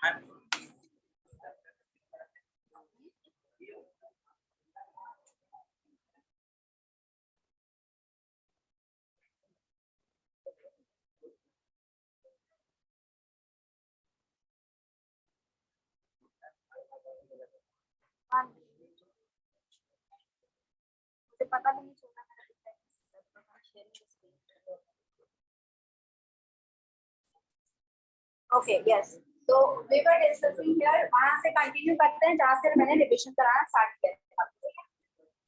मुझे पता भी नहीं चला ओके यस तो वी वर डिस्कसिंग हियर वहां से कंटिन्यू करते हैं जहां से मैंने रिवीजन कराना स्टार्ट किया था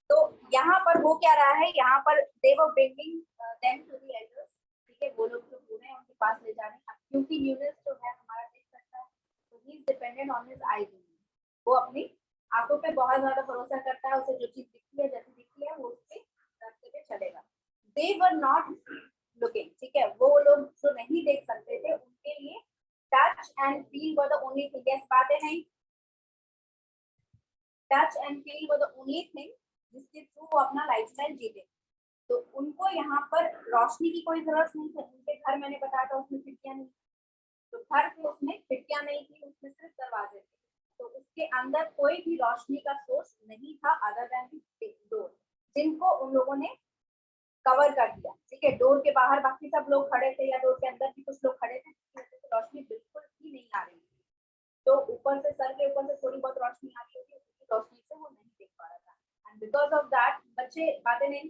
तो यहाँ पर वो क्या रहा है यहाँ पर they were bringing them to the elders ठीक है वो लोग जो बूढ़े हैं उनके पास ले जाने क्योंकि यूनिस जो है हमारा देख सकता है तो he is dependent on his eyes वो अपनी आंखों पे बहुत ज्यादा भरोसा करता है उसे जो चीज दिखती है जैसे दिखती है वो उसके रास्ते पे चलेगा दे वर नॉट लुकिंग ठीक है वो लोग जो नहीं देख सकते थे उनके लिए touch and feel were the only thing yes बातें नहीं touch and feel were the only thing जिसके थ्रू वो अपना लाइफस्टाइल जीते तो उनको यहाँ पर रोशनी की कोई जरूरत नहीं थी उनके घर मैंने बताया था उसमें खिड़कियां नहीं तो घर के उसमें खिड़कियां नहीं थी उसमें सिर्फ दरवाजे थे तो उसके अंदर कोई भी रोशनी का सोर्स नहीं था अदर देन डोर जिनको उन लोगों ने कवर कर दिया ठीक है डोर के बाहर बाकी सब लोग खड़े थे या डोर के अंदर भी कुछ लोग खड़े थे तो रोशनी बिल्कुल ही नहीं आ रही थी तो ऊपर से सर के ऊपर से थोड़ी बहुत रोशनी आ रही थी रोशनी से वो नहीं देख पा रहा था एंड बिकॉज ऑफ दैट बच्चे बातें नहीं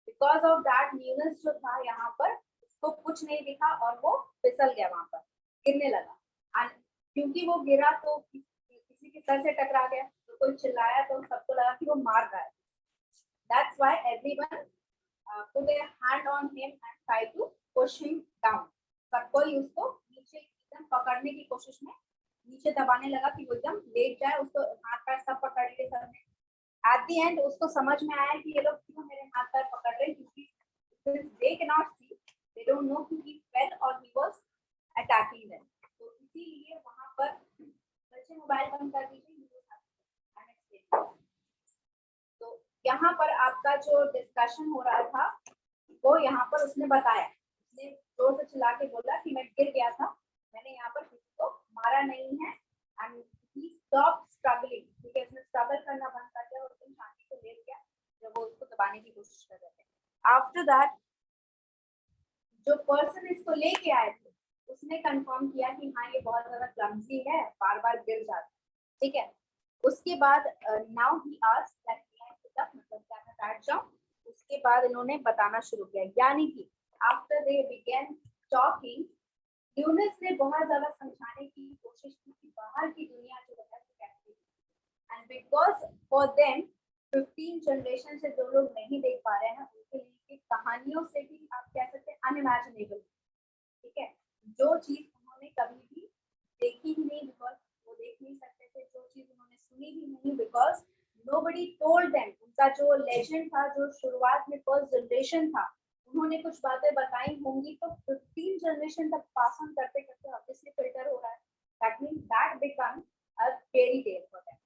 बिकॉज ऑफ दैट न्यूनेस जो था यहाँ पर उसको कुछ नहीं दिखा और वो फिसल गया वहां पर गिरने लगा एंड क्योंकि वो गिरा तो किसी के सर से टकरा गया तो कोई चिल्लाया तो सबको लगा कि वो मार रहा है that's why everyone put their hand on him and try to push him down सब कोई उसको नीचे एकदम पकड़ने की कोशिश में नीचे दबाने लगा कि वो एकदम लेट जाए उसको हाथ पैर सब पकड़ लिए सबने एट द एंड उसको समझ में आया कि ये लोग क्यों मेरे हाथ पैर पकड़ रहे हैं क्योंकि they cannot see they don't know कि he fell or he was attacking them तो इसीलिए वहां पर बच्चे मोबाइल बंद कर दीजिए तो यहाँ पर आपका जो डिस्कशन हो रहा था वो यहाँ पर उसने बताया उसने जोर से चिल्ला के बोला कि मैं गिर गया था मैंने यहाँ पर किसी को मारा नहीं है एंड ही स्टॉप स्ट्रगलिंग ठीक है उसने स्ट्रगल करना बंद कर दिया और एकदम शांति से लेट गया जब वो उसको दबाने की कोशिश कर रहे थे आफ्टर दैट जो पर्सन इसको लेके आए थे उसने कंफर्म किया कि हाँ ये बहुत ज्यादा क्लमजी है बार बार गिर जाता है ठीक है उसके बाद नाउ ही आस्क्ड दैट मतलब क्या मैं बैठ जाऊं उसके बाद इन्होंने बताना शुरू किया यानी कि after they begin talking Eunice ने बहुत ज्यादा समझाने की कोशिश की कि बाहर की दुनिया जो है कैसी है and because for them 15 generation से जो लोग नहीं देख पा रहे हैं उनके लिए कहानियों से भी आप कह सकते हैं अनइमेजिनेबल ठीक है जो चीज उन्होंने कभी भी देखी ही नहीं बिकॉज वो देख नहीं सकते थे जो चीज उन्होंने सुनी भी नहीं बिकॉज nobody told them उनका जो लेजेंड था जो शुरुआत में फर्स्ट जनरेशन था उन्होंने कुछ बातें बताई होंगी तो 15 जनरेशन तक पास ऑन करते करते ऑब्वियसली फिल्टर हो रहा है that means that become a fairy tale for them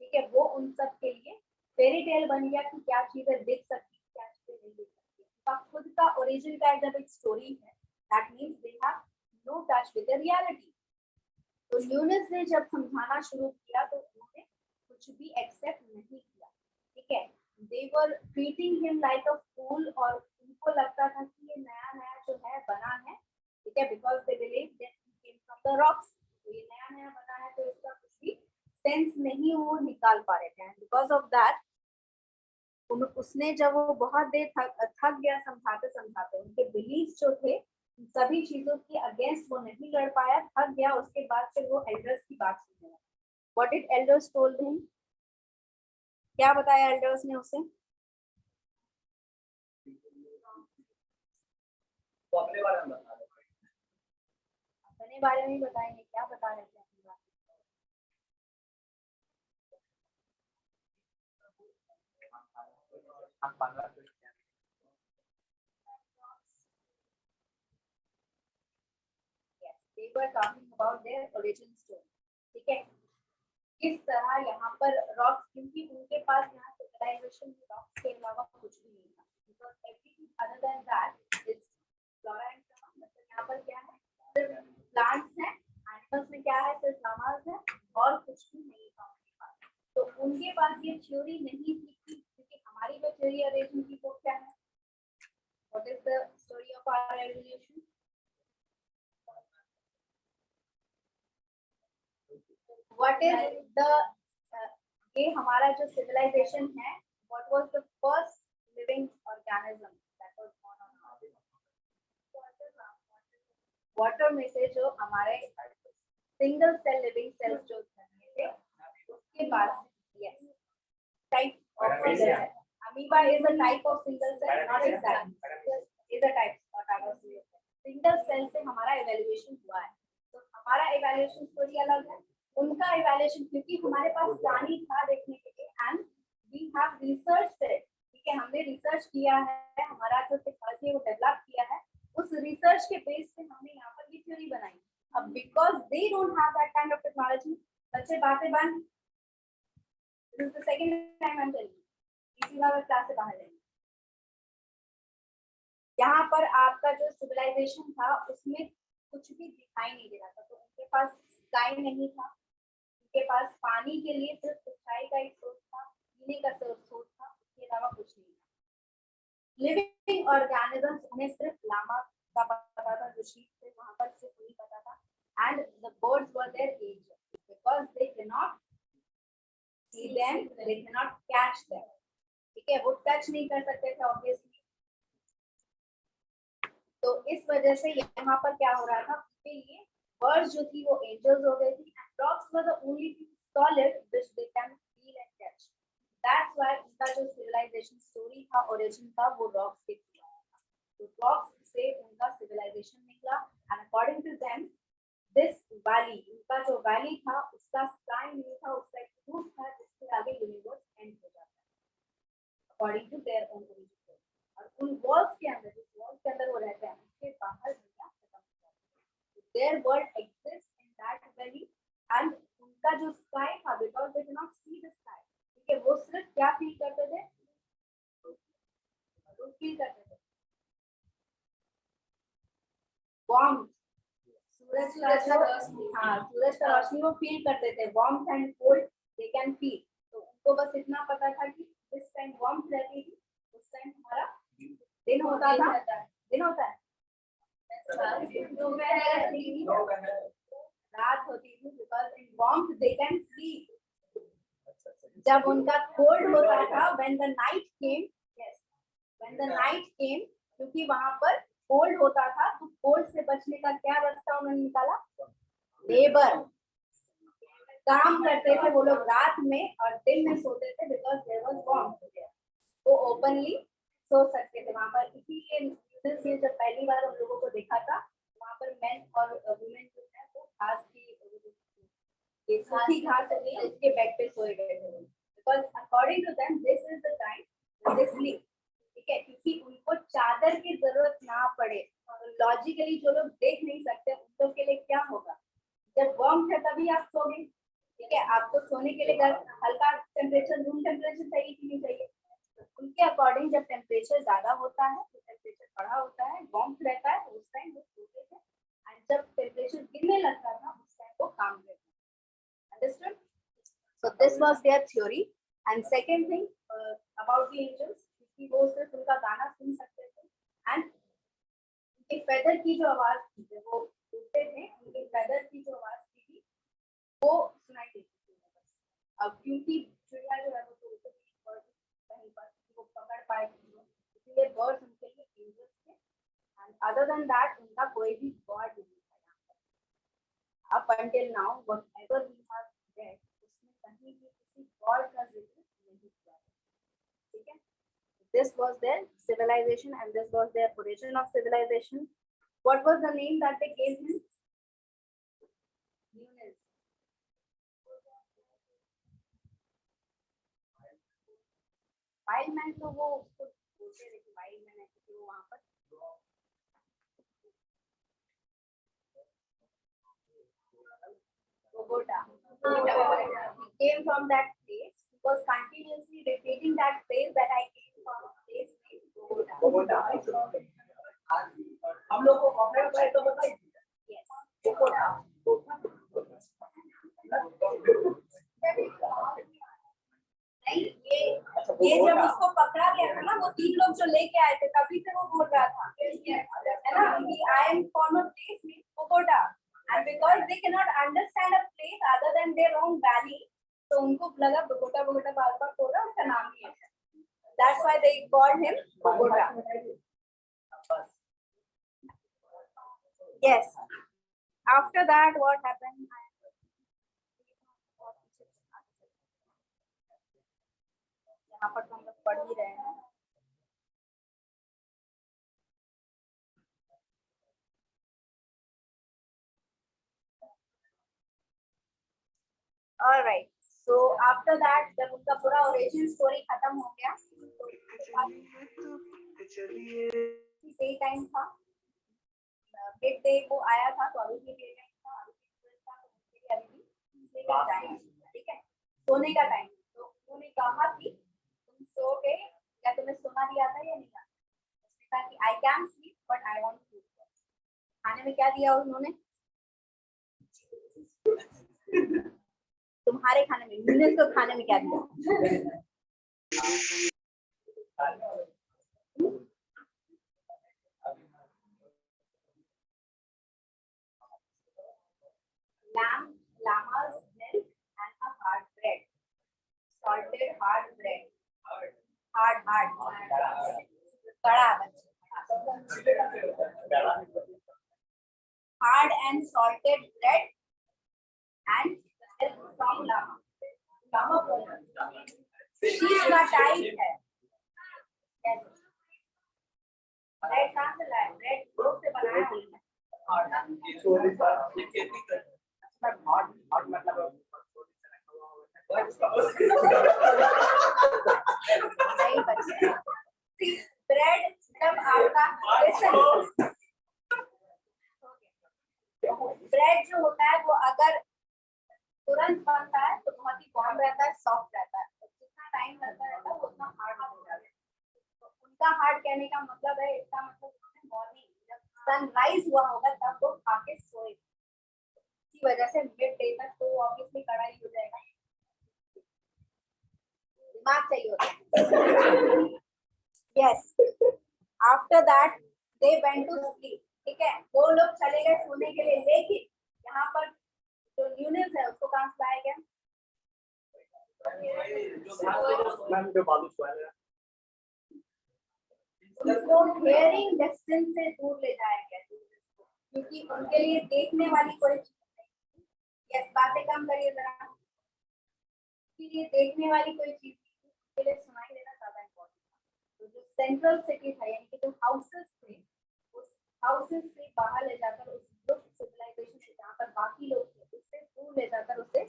ठीक है वो उन सब के लिए फेरी टेल बन गया कि क्या चीजें दिख सकती क्या चीजें नहीं दिख सकती उनका खुद का ओरिजिन का जब एक स्टोरी है that means they have no touch with the reality तो यूनिस ने जब समझाना शुरू किया तो उन्होंने कुछ भी एक्सेप्ट नहीं किया ठीक है they were treating him like a fool और उनको लगता था कि ये नया नया जो है बना है ठीक है because they believe that he came from the rocks तो ये नया नया बना है तो इसका कुछ भी सेंस नहीं वो निकाल पा रहे थे because of that उसने जब वो बहुत देर थक गया समझाते समझाते उनके बिलीफ जो थे सभी चीजों के अगेंस्ट वो नहीं लड़ पाया थक गया उसके बाद फिर वो एल्डर्स की बात सुनने लगा What did elders told him? क्या बताया elders ने उसे? वो अपने बारे में बता रहे थे। अपने बारे में बताएंगे क्या बता रहे थे अपनी बात? Yes, they were talking about their origin story. ठीक है? किस तरह यहाँ पर रॉक्स क्योंकि उनके पास यहाँ सिविलाइजेशन में रॉक्स के अलावा कुछ भी नहीं था because everything other than that is flora and fauna मतलब यहाँ पर क्या है सिर्फ प्लांट्स हैं थ्योरी नहीं सीखी, क्योंकि हमारी जो थ्योरी ओरिजिन की वो क्या है? What is the story of our evolution? What is the ये हमारा जो सिविलाइजेशन है, what was the first living organism that was born on earth? Water में से जो हमारे सिंगल सेल लिविंग सेल्स जो थे, उसके बाद yes type of amoeba is a type of single cell, not exactly is a type of single cell से हमारा इवैल्यूएशन हुआ है। तो हमारा इवैल्यूएशन स्टोरी अलग है, उनका इवैल्यूएशन, क्योंकि हमारे पास पानी था देखने के लिए and we have research it. ठीक है, हमने रिसर्च किया है, हमारा जो टेक्नोलॉजी वो डेवलप किया है, उस रिसर्च के बेस पे हमने यहाँ पर ये थ्योरी बनाई। अब because they don't have that kind of technology, बच्चे बातें बंद। This is the second time I am telling, इसी बार क्लास से बाहर जाएंगे। यहाँ पर आपका जो सिविलाइजेशन था उसमें कुछ भी दिखाई नहीं दे रहा था। तो उनके पास स्काई नहीं था, उनके पास पानी के लिए सिर्फ सिंचाई का एक सोर्स था, पीने का सोर्स था, उसके अलावा कुछ नहीं था। लिविंग ऑर्गेनिजम्स उन्हें सिर्फ लामा का पता था, जो शीप थे वहां पर सिर्फ उन्हीं पता था, and the birds were their angels because they can not see them, they can not catch them. ठीक है, वो टच नहीं कर सकते थे ऑब्वियसली। तो इस वजह से यहाँ पर क्या हो रहा था, उनके लिए बर्ड्स जो थी वो एंजल्स हो गई थी, and rocks were the only solid which they can feel and touch. That's why उनका जो सिविलाइजेशन स्टोरी था, ओरिजिन था, वो रॉक्स से था। तो रॉक्स से उनका सिविलाइजेशन निकला, and according to them this valley, उनका जो वैली था उसका स्काई नहीं था, उसका एक रूट था जिसके आगे यूनिवर्स एंड हो जाता है according to their own origin. और उन वॉल्स के अंदर, जिस वॉल्स के अंदर वो रहते हैं, उसके बाहर दुनिया खत्म हो जाती है। There world exist in that valley, and उनका जो स्काई था, because they can not see the sky, ठीक है, वो सिर्फ क्या फील करते थे, वो फील करते थे वार्मथ, सूरज का जो, हाँ, सूरज का रोशनी वो फील करते थे, warmth and cold they can feel. तो उनको बस इतना पता था कि इस टाइम वार्मथ रहती थी, उस टाइम हमारा दिन होता था, दिन होता है, रात होती थी, because in warmth they can sleep. जब उनका कोल्ड होता था, when the night came, yes, when the night came, क्योंकि वहां पर कोल्ड होता था, तो कोल्ड से बचने का क्या रास्ता उन्होंने निकाला, लेबर, काम करते थे वो लोग रात में और दिन में सोते थे, बिकॉज़ देयर वाज वार्मथ, वो ओपनली सो सकते थे वहां पर। इसीलिए जब पहली बार हम लोगों को देखा था, वहां पर मेन और वुमेन जो है वो घास की, ये सूखी घास है, उसके बेड पे सोए गए थे, because according to them this is the time they sleep. ठीक है, क्योंकि उनको चादर की जरूरत ना पड़े। लॉजिकली जो लोग देख नहीं सकते उन लोग के लिए क्या होगा, जब वार्म है तभी आप सोगे। ठीक है, आपको सोने के लिए हल्का टेम्परेचर, रूम टेम्परेचर चाहिए कि नहीं चाहिए? उनके अकॉर्डिंग जब टेम्परेचर ज्यादा होता है, तो टेम्परेचर बढ़ा होता है, वार्म रहता है, उस टाइम वो सोते थे, एंड जब टेम्परेचर गिरने लगता था उस टाइम वो काम करते थे। Understood? So this was their theory. And second thing about the angels, कि वो सिर्फ उनका गाना सुन सकते थे, एंड उनके फेदर की जो आवाज थी, वो उड़ते थे, उनके फेदर की जो आवाज थी वो सुनाई देती थी। अब क्योंकि चिड़िया जो है वो तो कहीं पर वो पकड़ पाए, इसलिए बर्ड्स उनके लिए एंजल्स थे, एंड अदर देन दैट उनका कोई भी गॉड नहीं था यहाँ पर। Up until now whatever we have read, उसमें कहीं भी किसी गॉड का जिक्र नहीं किया। ठीक है, this was their civilization and this was their origin of civilization. What was the name that they gave him? Nunes. Wild man, तो वो उसको बोलते थे कि वाइल्ड मैन है, क्योंकि वो वहां पर Bogota. He came from that place. He was continuously repeating that phrase that I came from a place named Bogota. हम लोग को ऑफलाइन क्लास तो बताइए। Yes. Bogota. नहीं, ये जब उसको पकड़ा गया था ना, वो 3 लोग जो लेके आए थे, तभी से वो बोल रहा था, है ना, कि I am from a place mean Bogota, and because they can not understand a place other than their own valley, तो उनको लगा बोगोटा बोगोटा बार बार बोल रहा, उसका नाम ही है, that's why they called him Bogota. Yes. After that, what happened? यहाँ पर तो हम लोग पढ़ ही रहे हैं. All right. So after that, जब उनका पूरा ओरिजिन स्टोरी खत्म हो गया, तो डे टाइम था, मिड डे को आया था, तो अभी भी डे टाइम था, अभी भी था, तो उसके लिए अभी भी sleeping time, ठीक है, सोने का टाइम. तो उन्होंने कहा कि तुम सो गए, क्या तुम्हें सुना दिया था या नहीं? उसने कहा कि I can sleep but I want food. खाने में क्या दिया उन्होंने? तुम्हारे खाने में, यूनिस को खाने में क्या दिया? llama's milk and a hard bread, salted hard bread, hard कड़ा, hard and salted bread and milk from llama. Sheep का टाइप है, ब्रेड कहाँ से लाए? ब्रेड दूध से बनाया है. नहीं बच्चे, ब्रेड जब आपका ब्रेड जो होता है वो अगर तुरंत बनता है तो बहुत ही वार्म रहता है, सॉफ्ट रहता है, जितना टाइम लगता रहता है उतना हार्ड हो जाता है. तो उनका हार्ड कहने का मतलब है, इसका मतलब मॉर्निंग जब सनराइज हुआ होगा तब वो खा के सोए, इसी वजह से मिड डे तक तो ऑब्वियसली कड़ाई हो जाएगा. दिमाग चाहिए होता है. Yes. After that they went to sleep, ठीक है, वो लोग चले गए सोने के लिए, लेकिन यहाँ पर जो न्यूनेस है उसको कहाँ से लाया गया? उसको हियरिंग डिस्टेंस से दूर ले जाया गया, क्योंकि उनके लिए देखने वाली कोई चीज नहीं. यस, बातें कम करिए जरा. उनके लिए देखने वाली कोई चीज नहीं, उसके लिए सुनाई देना ज्यादा इम्पोर्टेंट था. तो जो सेंट्रल सिटी था, यानी कि जो हाउसेस थे, उस हाउसेस से बाहर ले जाकर उस लुप्त सिविलाइजेशन से जहाँ पर बाकी लोग थे उससे दूर ले जाकर उसे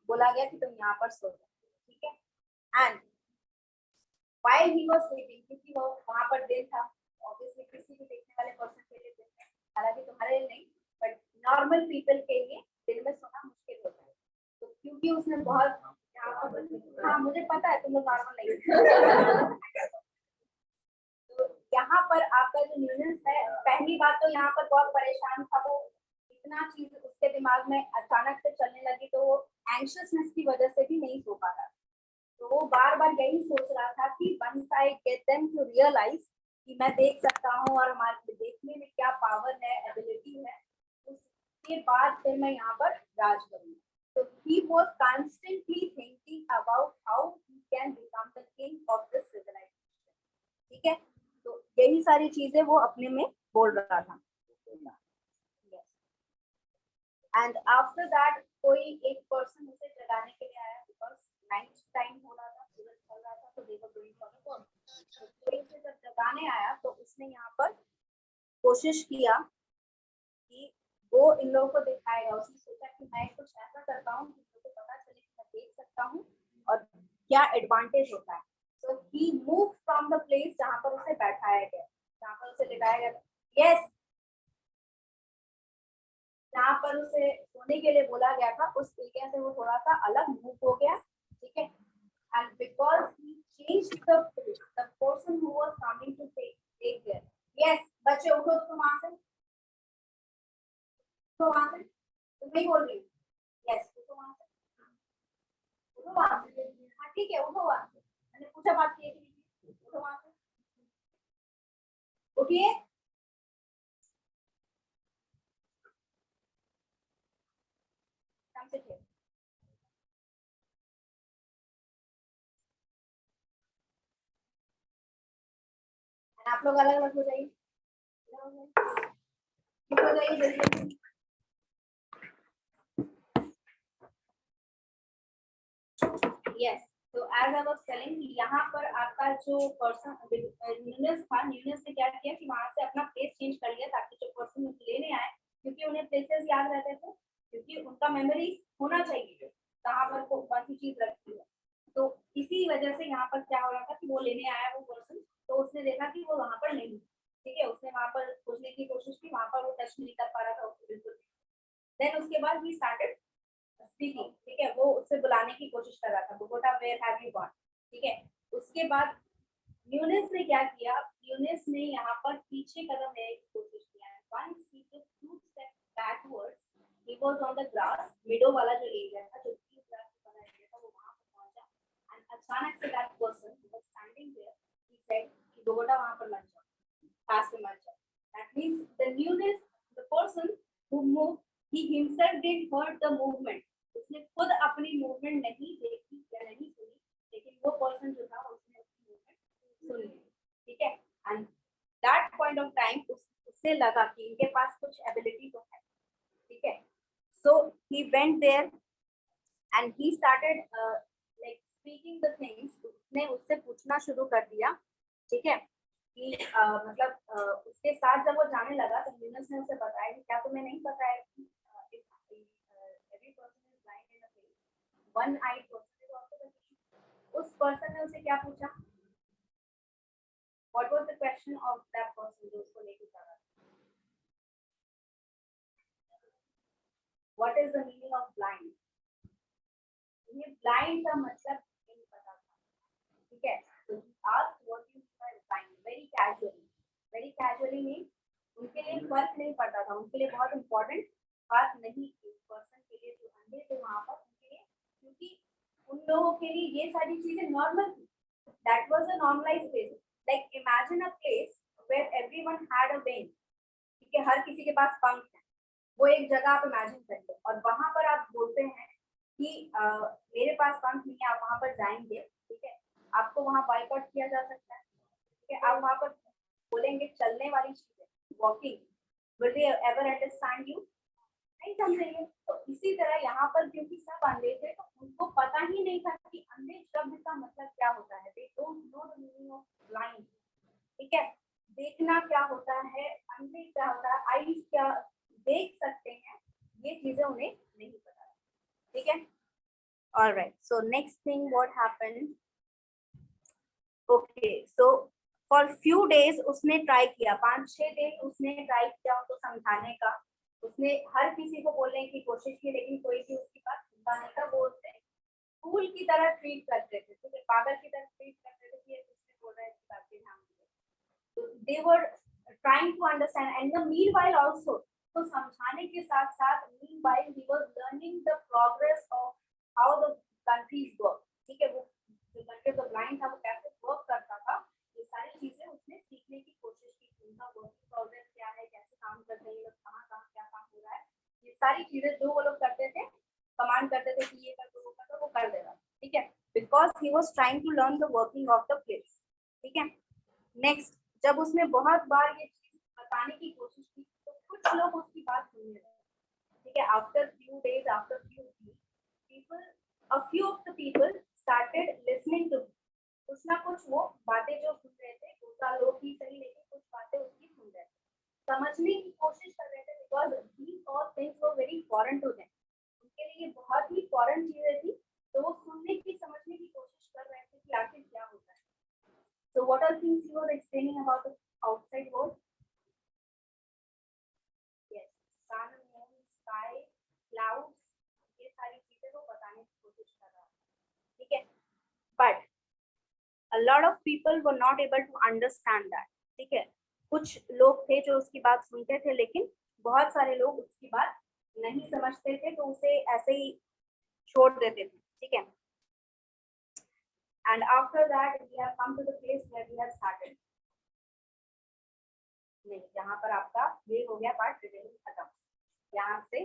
बोला गया कि तुम यहाँ पर सो जाओ, ठीक है. And while he was sleeping, क्योंकि वो वहाँ पर दिन था, ऑब्वियसली किसी भी देखने वाले पर्सन के लिए दिन है, हालांकि तुम्हारे लिए नहीं, बट नॉर्मल पीपल के लिए दिन में सोना मुश्किल होता है. तो क्योंकि उसने बहुत, हाँ मुझे पता है तुम लोग नॉर्मल नहीं. तो यहाँ पर आपका जो न्यूनेस है, पहली बात तो यहाँ पर बहुत परेशान था वो, इतना चीज उसके दिमाग में अचानक से चलने लगी, तो वो एंग्शियसनेस की वजह से भी नहीं सो पा रहा. तो वो बार बार यही सोच रहा था कि once I get them to realize कि मैं देख सकता हूँ और हमारे देखने में क्या पावर है, एबिलिटी है, उसके बाद फिर मैं यहाँ पर राज करूँगा. तो he was constantly thinking about how he can become the king of this civilization. ठीक है, तो यही सारी चीजें वो अपने में बोल रहा था. एंड आफ्टर दैट कोई एक पर्सन उसे जगाने के लिए आया, बिकॉज नाइट टाइम हो रहा था, सूरज चल रहा था, तो देखो कोई से जब जगाने आया तो उसने यहाँ पर कोशिश किया कि वो इन लोगों को दिखाएगा. उसने सोचा कि मैं कुछ ऐसा करता हूँ कि लोगों को पता चले कि मैं देख सकता हूँ और क्या एडवांटेज होता है. तो ही मूव फ्रॉम द प्लेस जहाँ पर उसे बैठाया गया, जहाँ पर उसे लिटाया गया. यस, जहाँ पर उसे सोने के लिए बोला गया था उस एरिया से वो थोड़ा सा अलग मूव हो गया, ठीक है. And because he changed the person who was coming to take there. Yes बच्चे उठो, तुम वहां से, तो वहां से तुम नहीं बोल रही. यस उठो वहां से, उठो वहां से. हाँ ठीक है, उठो वहां से, मैंने पूछा बात की है कि नहीं? उठो वहां से, उठिए। काम से थे। आप लोग अलग अलग हो जाइए, चुप हो जाइए जल्दी। यस, तो एज आई वाज टेलिंग, यहाँ पर आपका जो पर्सन न्यूनेस था, न्यूनेस ने क्या किया कि वहां से अपना प्लेस चेंज कर लिया ताकि जो पर्सन लेने आए, क्योंकि उन्हें प्लेसेस याद रहते थे, क्योंकि उनका मेमोरी होना चाहिए कहाँ पर कौन सी चीज रखी है। तो इसी वजह से यहाँ पर क्या हो रहा था कि वो लेने आया वो पर्सन, तो उसने देखा कि वो वहां पर नहीं, ठीक है, उसने वहां पर खोजने की कोशिश की, वहां पर वो टच नहीं कर पा रहा था उसको बिल्कुल। देन उसके बाद ही स्टार्टेड स्पीकिंग, ठीक है, वो उससे बुलाने की कोशिश कर रहा था, Bogota where have you gone, ठीक है। उसके बाद यूनिस ने क्या किया, यूनिस ने यहाँ पर पीछे कदम लेने की कोशिश किया। once he took 2 steps backwards, he was on the grass, मिडो वाला जो एरिया था, जो ग्रीन ग्रास वाला एरिया था, वो वहां पर पहुंचा, एंड अचानक से that person who was standing there, he said कि बोगोटा वहां पर मत जाओ, खास में मत जाओ। that means the newness, the person who moved, he himself did heard the movement, उसने खुद अपनी मूवमेंट नहीं देखी या नहीं सुनी, लेकिन वो पर्सन जो था उसने उसकी मूवमेंट सुन ली, ठीक है। And that point of time उससे लगा कि इनके पास कुछ एबिलिटी तो है, ठीक है। So he went there and he started like speaking the things, उसने उससे पूछना शुरू कर दिया, ठीक है, कि मतलब उसके साथ जब वो जाने लगा तो यूनस ने उसे बताया कि क्या तुम्हें नहीं पता है कि every person is blind in a way, one eyed person is also the same। उस पर्सन ने उसे क्या पूछा, what was the question of that person जो उसको लेके जा रहा था, what is the meaning of blind, ये blind का मतलब नहीं पता था, ठीक है। तो ask what you mean by blind very casually means उनके लिए फर्क नहीं पड़ता था, उनके लिए बहुत इंपॉर्टेंट बात नहीं थी उस पर्सन के लिए जो अंधे थे वहां पर, उनके लिए, क्योंकि उन लोगों के लिए ये सारी चीजें नॉर्मल थी। That was a normalised place, like imagine a place where everyone had a wing, ठीक है, हर किसी के पास पंख है, वो एक जगह आप इमेजिन करिए, और वहां पर आप बोलते हैं कि मेरे पास पंख नहीं है, आप वहां पर जाएंगे, ठीक है, आपको वहां बाइकआउट किया जा सकता है, ठीक है, आप वहां पर बोलेंगे चलने वाली चीजें, walking, will they ever understand you, नहीं समझेंगे। तो इसी तरह यहाँ पर क्योंकि सब अंधे थे तो उनको पता ही नहीं था कि अंधे शब्द का मतलब क्या होता है, they don't know the meaning of blind, ठीक है, देखना क्या होता है, अंधे क्या होता है, आईज क्या देख सकते हैं, ये चीजें उन्हें नहीं पता, ठीक है। Alright, so next thing what happened, okay, so for few days उसने ट्राई किया, 5-6 दिन उसने ट्राई किया उनको समझाने का, उसने हर किसी को बोलने की कोशिश की, लेकिन कोई भी उसकी बात सुनता नहीं था, वो उससे फूल की तरह ट्रीट करते थे, ठीक है, पागल की तरह ट्रीट करते थे कि ये कुछ बोल रहा है इस बात पे ध्यान दीजिए। तो they were trying to understand and the meanwhile also, तो समझाने के साथ साथ meanwhile he was learning the progress of how the countries work, ठीक है, वो जो कंट्री ऑफ द ब्लाइंड था वो कैसे वर्क करता था, ये सारी चीजें उसने सीखने की कोशिश की, उनका वर्किंग प्रोग्रेस क्या है, कैसे काम करते हैं लोग, कहाँ कहाँ क्या काम हो रहा है, ये सारी चीजें जो वो लोग करते थे, कमांड करते थे कि ये कर दो वो कर दो, वो कर देगा, ठीक है, because he was trying to learn the working of the place, ठीक है। नेक्स्ट, जब उसने बहुत बार ये चीज बताने की कोशिश की तो कुछ लोग उसकी बात सुनने लगे, ठीक है, after few days, after few weeks, people, a few of the people started listening to, कुछ ना कुछ वो बातें जो सुन रहे थे, दूसरा लोग ही सही लेकिन कुछ बातें उसकी सुन रहे थे, समझने की कोशिश कर रहे थे, because these all things were very foreign to them, उनके लिए बहुत ही फॉरेन चीजें थी, तो वो सुनने की समझने की कोशिश कर रहे थे कि आखिर क्या होता है। So what are things you were explaining about the outside world? Yes, sun, moon, sky, clouds, ये सारी चीजें वो बताने की कोशिश कर रहा था, ठीक है, but a lot of people were not able to understand that, ठीक है, कुछ लोग थे जो उसकी बात सुनते थे लेकिन बहुत सारे लोग उसकी बात नहीं समझते थे, तो उसे ऐसे ही छोड़ देते थे, ठीक है। and after that we have come to the place where we have started. नहीं, यहाँ पर आपका ये हो गया पार्ट रिवीजन खत्म. यहाँ से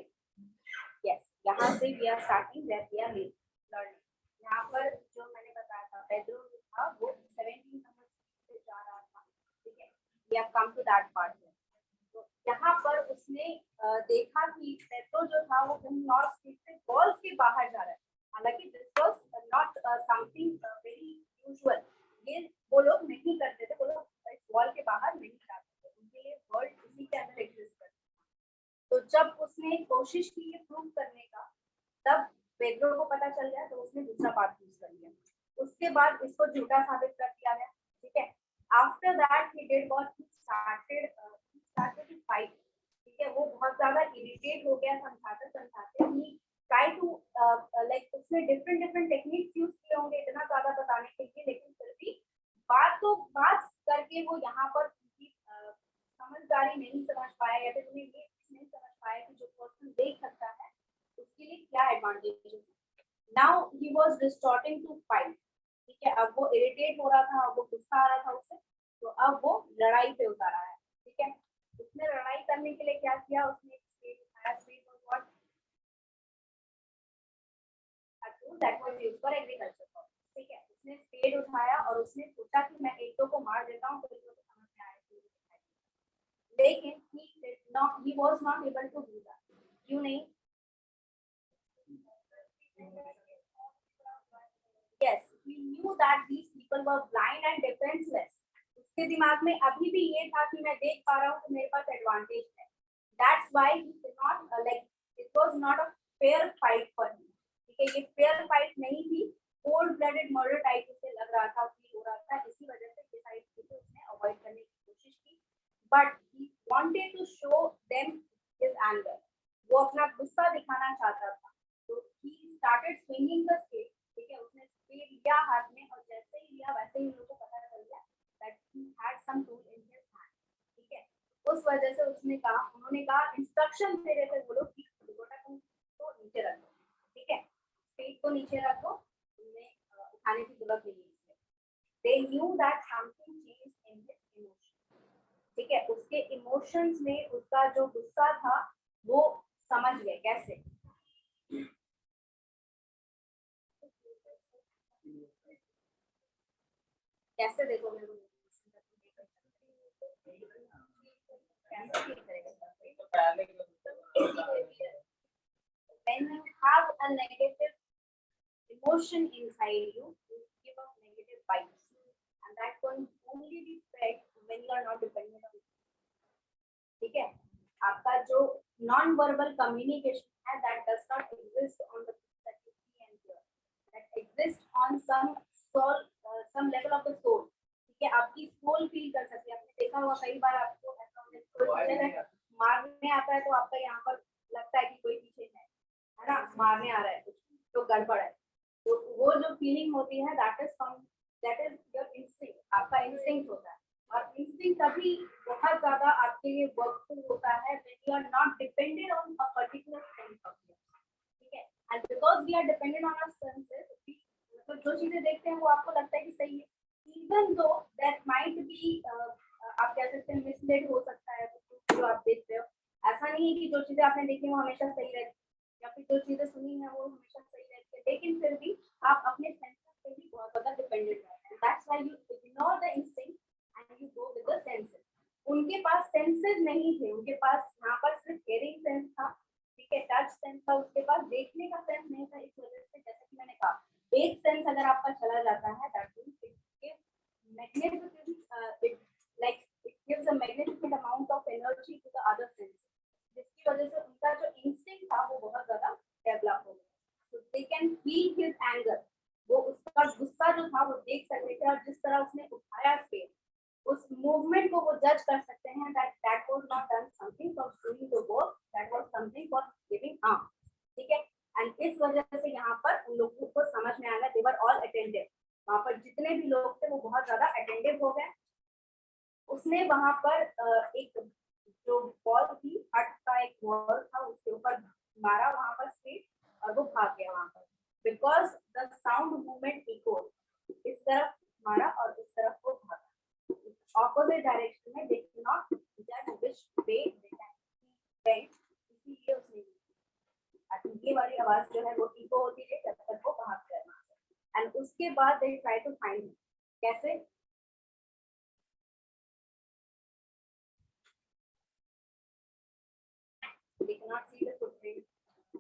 yes, यहाँ से we are starting where we are learning. यहाँ पर जो मैंने बताया था पेड्रो था वो 17 नंबर से जा रहा था. ठीक है, we have come to that part. तो यहाँ पर उसने देखा कि पेड्रो जो था वो नॉर्थ स्ट्रीट से वॉल के बाहर जा रहा है. हालांकि this was not something very usual. ये वो लोग नहीं करते थे, वो लोग इस वॉल के बाहर नहीं जाते थे, उनके लिए वर्ल्ड इसी के अंदर एग्जिस्ट करता. तो जब उसने कोशिश की ये प्रूव करने का, तब पेड्रो को पता चल गया, तो उसने दूसरा पाथ यूज कर लिया. उसके बाद इसको झूठा साबित कर दिया गया. ठीक है, after that he did what he started to fight. ठीक है, वो बहुत ज्यादा इरिटेट हो गया समझाते समझाते. ही ट्राई टू लाइक उसने डिफरेंट टेक्निक्स यूज किए होंगे इतना ज्यादा बताने के लिए, लेकिन फिर भी बात करके वो यहाँ पर समझदारी नहीं समझ पाया, या फिर उन्हें ये नहीं समझ पाया कि जो पर्सन देख सकता है उसके लिए क्या एडवांटेज है. Now he was resorting to fight. ठीक है, अब वो इरिटेट हो रहा था, अब वो गुस्सा आ रहा था उसे, तो अब वो लड़ाई पे उतर आया है. ठीक है, उसने लड़ाई करने के लिए क्या किया, उसने एक स्पेड उठाया. Spade was what a tool that was used for agriculture. ठीक है, उसने स्पेड उठाया और उसने सोचा कि मैं एक दो को मार देता हूँ, तो इसको समझ में आएगा. लेकिन he was not able to do that. क्यों नहीं? Yes, he knew that these people were blind and defenseless. उसके दिमाग में अभी भी ये था कि मैं देख पा रहा हूँ तो मेरे पास एडवांटेज है. That's why he did not it was not a fair fight for him. ठीक है, ये fair fight नहीं थी, cold-blooded murder type उसे लग रहा था, फील हो रहा था. इसी वजह से डिसाइड किया, उसने अवॉइड करने की कोशिश की. But he wanted to show them his anger. वो अपना गुस्सा दिखाना चाहता था. तो he started swinging the spade. ठीक है, उसने स्पेड लिया हाथ में, और जैसे ही लिया वैसे ही लोगों को पता चल गया that he had some tool in his hand. ठीक है, उस वजह से उन्होंने कहा इंस्ट्रक्शन दे रहे थे वो लोग कि दुपट्टा को नीचे रख दो. ठीक है, स्पेड को नीचे रख दो, उन्हें उठाने की जरूरत नहीं है. They knew that something changed in his emotion. ठीक है, उसके इमोशंस में उसका जो गुस्सा था वो समझ गए. कैसे? कैसे देखो मेरे को when you have a negative emotion inside you, you give off negative vibes, and that can only be spread when you are not dependent on it. ठीक है, आपका जो नॉन वर्बल कम्युनिकेशन है that does not exist on the that you see and hear, that exists on some level of the soul. ठीक है, आपकी soul feel कर सकती है. आपने देखा होगा कई बार आपको ऐसा मारने आता है तो आपका यहाँ पर लगता है कि कोई पीछे है ना, मारने आ रहा है, कुछ तो गड़बड़ है. तो वो जो फीलिंग होती है that is your instinct. आपका इंस्टिंक्ट होता है, और इंस्टिंक्ट तभी बहुत ज्यादा आपके लिए वर्कफुल होता है when you are not dependent on a particular sense of you. ठीक है, and because we are dependent on our senses, तो जो चीजें देखते हैं वो आपको लगता है कि सही है, even though that might be आप कह सकते हैं मिसलेड हो सकता है जो आप देख रहे हो. ऐसा नहीं है कि जो चीजें आपने देखी वो हमेशा सही रहती है, या फिर जो चीजें सुनी है वो हमेशा सही रहती है, लेकिन फिर भी आप अपने सेंसेस पे भी बहुत ज्यादा डिपेंडेंट रहते हैं. That's why you ignore the instinct and you go with the senses. उनके पास सेंसेस नहीं थे, उनके पास यहाँ पर सिर्फ हियरिंग सेंस था. ठीक है, टच सेंस था, उसके पास देखने का सेंस नहीं था. इस वजह से जैसे कि मैंने कहा, एक सेंस अगर आपका चला जाता है that means it gives a magnificent amount of energy to the other senses, जिसकी वजह से उनका जो इंस्टिंक्ट था वो बहुत ज्यादा डेवलप हो गया. So they can feel his anger. वो उसका गुस्सा जो था वो देख सकते थे, और जिस तरह उसने उठाया स्पेड, उस मूवमेंट को वो जज कर सकते हैं that was not done something for doing the work, that was something for giving harm. ठीक है, and इस वजह से यहाँ पर उन लोगों को समझ में आया, they were all attentive. वहाँ पर जितने भी लोग थे वो बहुत ज्यादा अटेंटिव हो गए. उसने वहां पर एक जो बॉल थी, हट का एक बॉल था, उसके ऊपर मारा वहां पर स्पीड, और वो भाग गया वहां पर. Because the sound movement echoed, इस आवाज जो है वो इको होती है जब तक वो बाहर करना। एंड उसके बाद दे ट्राई टू फाइंड कैसे। They cannot see the footprint.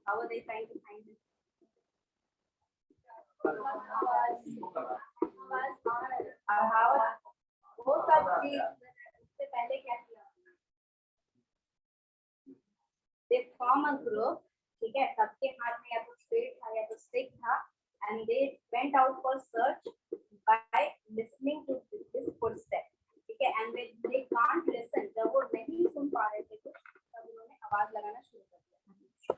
How are they trying to find it? वो सब चीज उससे पहले क्या किया, they form a group, ठीक है, सबके हाथ में या तो स्पेड था या तो स्टिक था, and they went out for search by listening to this footstep, ठीक है, and when they can't listen, जब वो नहीं सुन पा रहे थे तो तब उन्होंने आवाज लगाना शुरू कर दिया।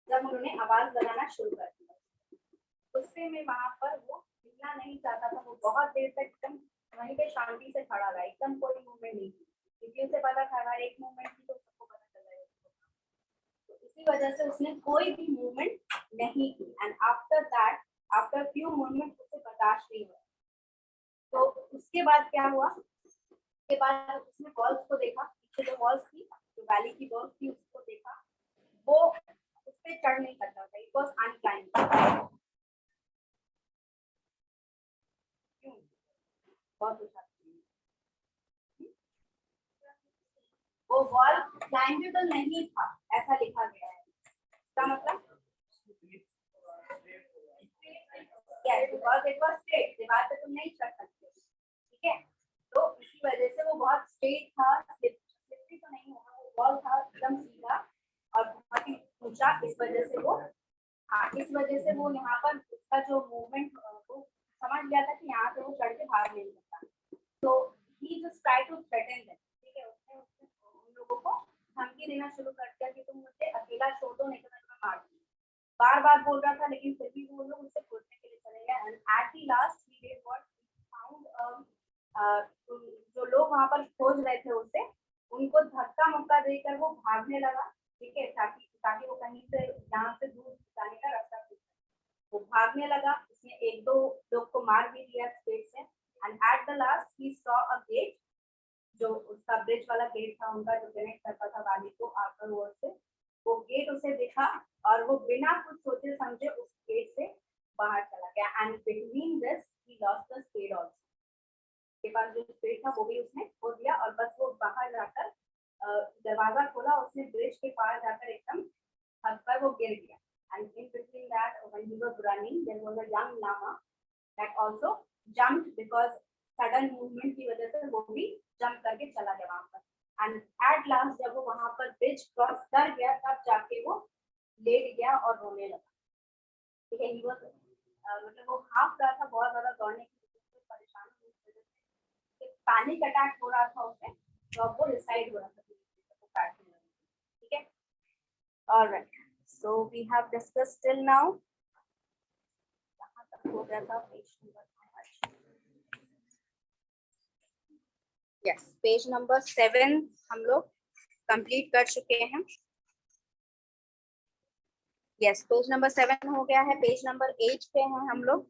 जब उन्होंने आवाज लगाना शुरू कर दिया गुस्से में वहां पर वो हिलना नहीं चाहता था, वो बहुत देर तक एकदम वहीं पे शांति से खड़ा रहा, एकदम कोई मूवमेंट नहीं की, क्योंकि उसे पता था अगर एक मूवमेंट की तो सबको पता चल जाएगा। तो इसी वजह से उसने कोई भी मूवमेंट नहीं की। And after that, after few movement उसे बर्दाश्त नहीं हुआ। तो उसके बाद क्या हुआ, उसके बाद उसने वॉल्स को देखा, पीछे जो वॉल्स थी, जो वैली की वॉल्स थी उसको देखा, वो उस पे चढ़ नहीं सकता था, इट वाज अनक्लाइंबेबल। बहुत वो वॉल क्लाइंबेबल नहीं था, ऐसा लिखा गया है। इसका मतलब yes, because it was straight, दीवार पे तुम नहीं चढ़ सकते, ठीक है। तो इसी वजह से वो बहुत स्ट्रेट था, स्लिपरी तो नहीं होगा, वो वॉल था एकदम सीधा और बहुत ही ऊंचा, इस वजह से वो, हाँ, इस वजह से वो यहाँ पर उसका जो मूवमेंट वो समझ गया था कि यहाँ से वो चढ़ के भाग नहीं सकता। तो he just try to threaten them, ठीक है, उसने उन लोगों को धमकी देना शुरू कर दिया कि तुम मुझे अकेला छोड़ दो नहीं तो मैं तुम्हें मार दूंगा। बार बार बोल रहा था, लेकिन फिर भी वो लोग उससे खोजने के लिए चले गए। And at the last he did what found, जो लोग वहां पर खोज रहे थे उसे, उनको धक्का मुक्का देकर वो भागने लगा, ठीक है, ताकि वो कहीं से यहाँ से दूर जाने का रास्ता खोज। वो भागने लगा, उसने एक दो लोग को मार भी दिया स्पीड से। And at the last he saw a gate, जो उसका ब्रिज वाला गेट था उनका, जो कनेक्ट करता था वैली को आउटर वर्ल्ड से, वो गेट उसे दिखा और वो बिना कुछ सोचे समझे उस गेट से बाहर चला गया। And between this he lost the speed also, के पास जो स्पीड था वो भी उसने खो दिया और बस वो बाहर जाकर दरवाजा खोला, उसने ब्रिज के पार जाकर एकदम थक कर वो गिर गया। And in between that, when he was running, there was a young llama that also jumped because sudden movement की वजह से वो भी jump करके चला गया वहां पर। And at last जब वो वहां पर bridge cross कर गया तब जाके वो लेट गया और रोने लगा, ठीक है। He was मतलब वो हाफ रहा था, बहुत ज्यादा दौड़ने की वजह से परेशान हुई, इस वजह से पैनिक अटैक हो रहा था उसे, तो अब वो डिसाइड हो रहा था ठीक है। Alright, so we have discussed till now, हो गया था page number, yes, page number 7 हम लोग कंप्लीट कर चुके हैं। यस, पेज नंबर 7 हो गया है, पेज नंबर 8 पे हैं हम लोग।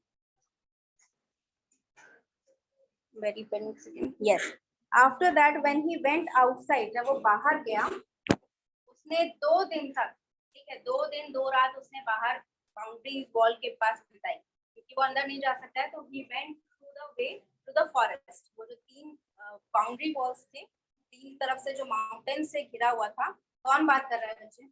Very panic, yes. After that when he went outside, जब वो बाहर गया, उसने 2 दिन तक, ठीक है, 2 दिन 2 रात उसने बाहर बाउंड्री वॉल के पास बिताई, क्योंकि वो अंदर नहीं जा सकता है। तो he went through the way to the forest, वो जो 3 बाउंड्री वॉल्स थे, 3 तरफ से जो माउंटेन से घिरा हुआ था। कौन बात कर रहा है बच्चे?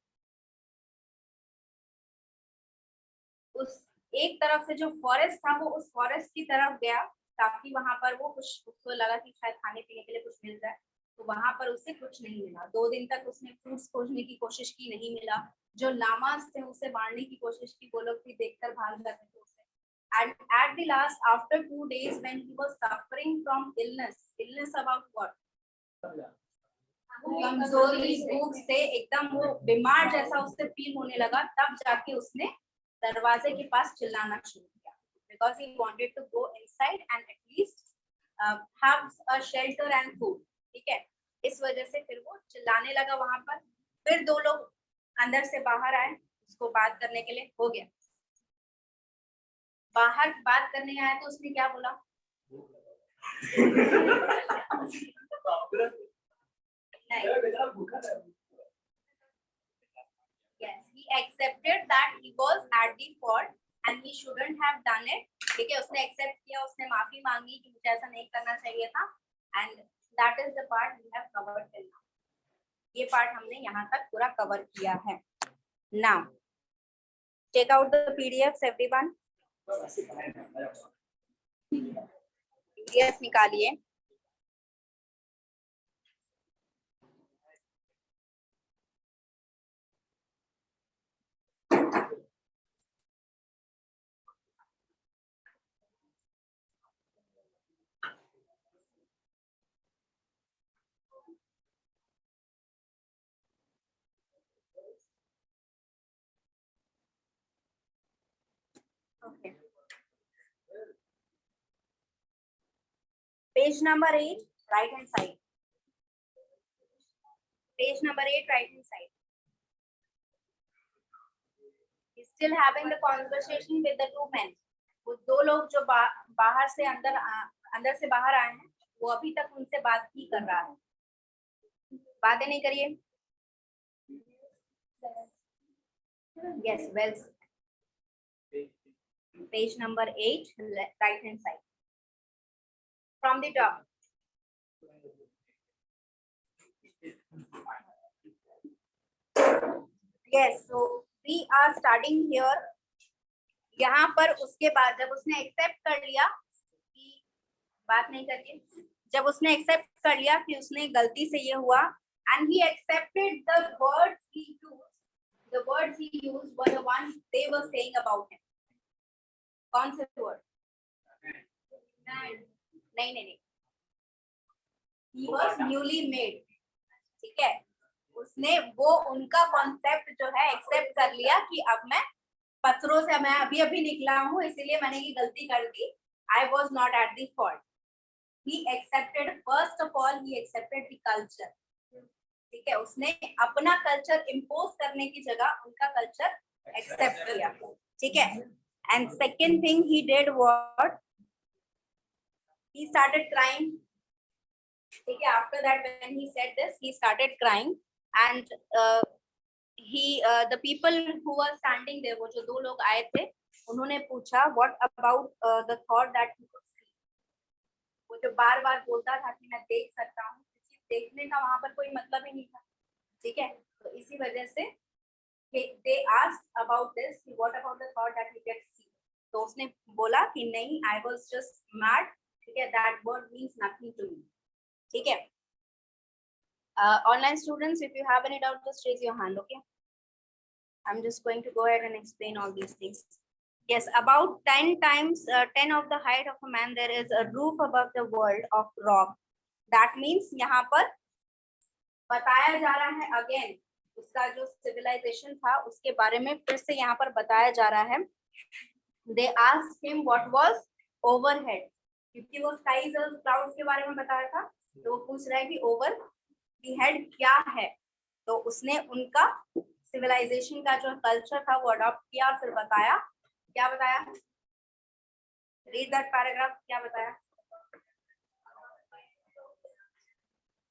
उस एक तरफ से जो फॉरेस्ट था वो उस फॉरेस्ट की तरफ गया, ताकि वहां पर वो कुछ, उसको लगा कि शायद खाने पीने के लिए कुछ मिल जाए, तो वहां पर उसे कुछ नहीं मिला। 2 दिन तक उसने फ्रूट्स खोजने की कोशिश की, नहीं मिला। जो लामास थे उसे मारने की कोशिश की, वो लोग भी देखकर भाग जाते थे उसे। And at the last, after 2 days, when he was suffering from illness about what? कमजोरी, भूख से एकदम वो बीमार जैसा उससे फील होने लगा, तब जाके उसने दरवाजे के पास चिल्लाना शुरू किया, because he wanted to go inside and at least have a shelter and food, ठीक है। इस वजह से फिर वो चिल्लाने लगा वहां पर। फिर 2 लोग अंदर से बाहर आए उसको बात करने के लिए। हो गया, बाहर बात करने आया तो उसने क्या बोला? नहीं, yes, he he accepted that he was at the fault and he shouldn't have done it. ठीक है, उसने accept किया, उसने माफी मांगी कि मुझे ऐसा नहीं करना चाहिए था, and that is the part we have covered till now. ये part हमने यहाँ तक पूरा cover किया है. Now take out the PDFs everyone. PDF निकालिए. Okay. Page number 8, right hand side. Page number 8, right hand side. He's still having the conversation with the two men. वो दो लोग जो बाहर से अंदर से बाहर आए हैं, वो अभी तक उनसे बात ही कर रहा है. बातें नहीं करिए. Yes, well. Page number 8, right hand side. From the top. Yes, so we are starting here. यहाँ पर उसके बाद जब उसने एक्सेप्ट कर लिया कि बात नहीं करके, जब उसने एक्सेप्ट कर लिया कि उसने गलती से ये हुआ, and he accepted the words he used. The words he used were the ones they were saying about him. कौन से वर्ड? नहीं. He was newly made. ठीक है, उसने वो उनका कॉन्सेप्ट जो है एक्सेप्ट कर लिया कि अब मैं पत्थरों से मैं अभी निकला हूँ, इसीलिए मैंने ये गलती कर दी. I was not at the fault. He accepted, first of all, he accepted the culture. ठीक है, उसने अपना कल्चर इम्पोज करने की जगह उनका कल्चर एक्सेप्ट किया. ठीक है, and second thing he did what? He started crying. ठीक है, after that when he said this, he started crying, and the people who were standing there, वो जो दो लोग आए थे, उन्होंने पूछा what about the thought that he could see. वो जो बार बार बोलता था कि मैं देख सकता हूँ, देखने का वहां पर कोई मतलब ही नहीं था. ठीक है, तो इसी वजह से they asked about this, what about the thought that he could see. तो उसने बोला कि नहीं, I was just mad. ठीक है, that word means nothing to me. ठीक है, online students, if you have any doubt, just raise your hand. Okay, I'm just going to go ahead and explain all these things. Yes, about 10 times 10 of the height of a man, there is a roof above the world of rock. That means यहाँ पर बताया जा रहा है again, उसका जो civilization था उसके बारे में फिर से यहाँ पर बताया जा रहा है. They asked him what was overhead, क्योंकि वो skies और clouds के बारे में बताया था, तो वो पूछ रहा है कि over the head क्या है. तो उसने उनका civilization का जो culture था वो adopt किया और फिर बताया. क्या बताया? Read that paragraph. क्या बताया?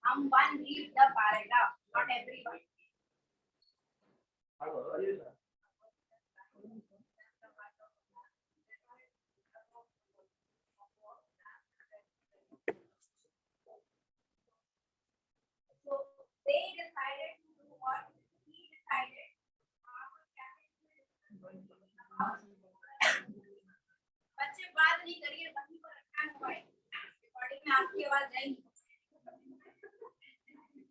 One read the paragraph, not everyone. So they decided to do what he decided. बच्चे बात नहीं करिए, वहीं पर रखा हुआ है. रिकॉर्डिंग में आपकी आवाज जाएगी.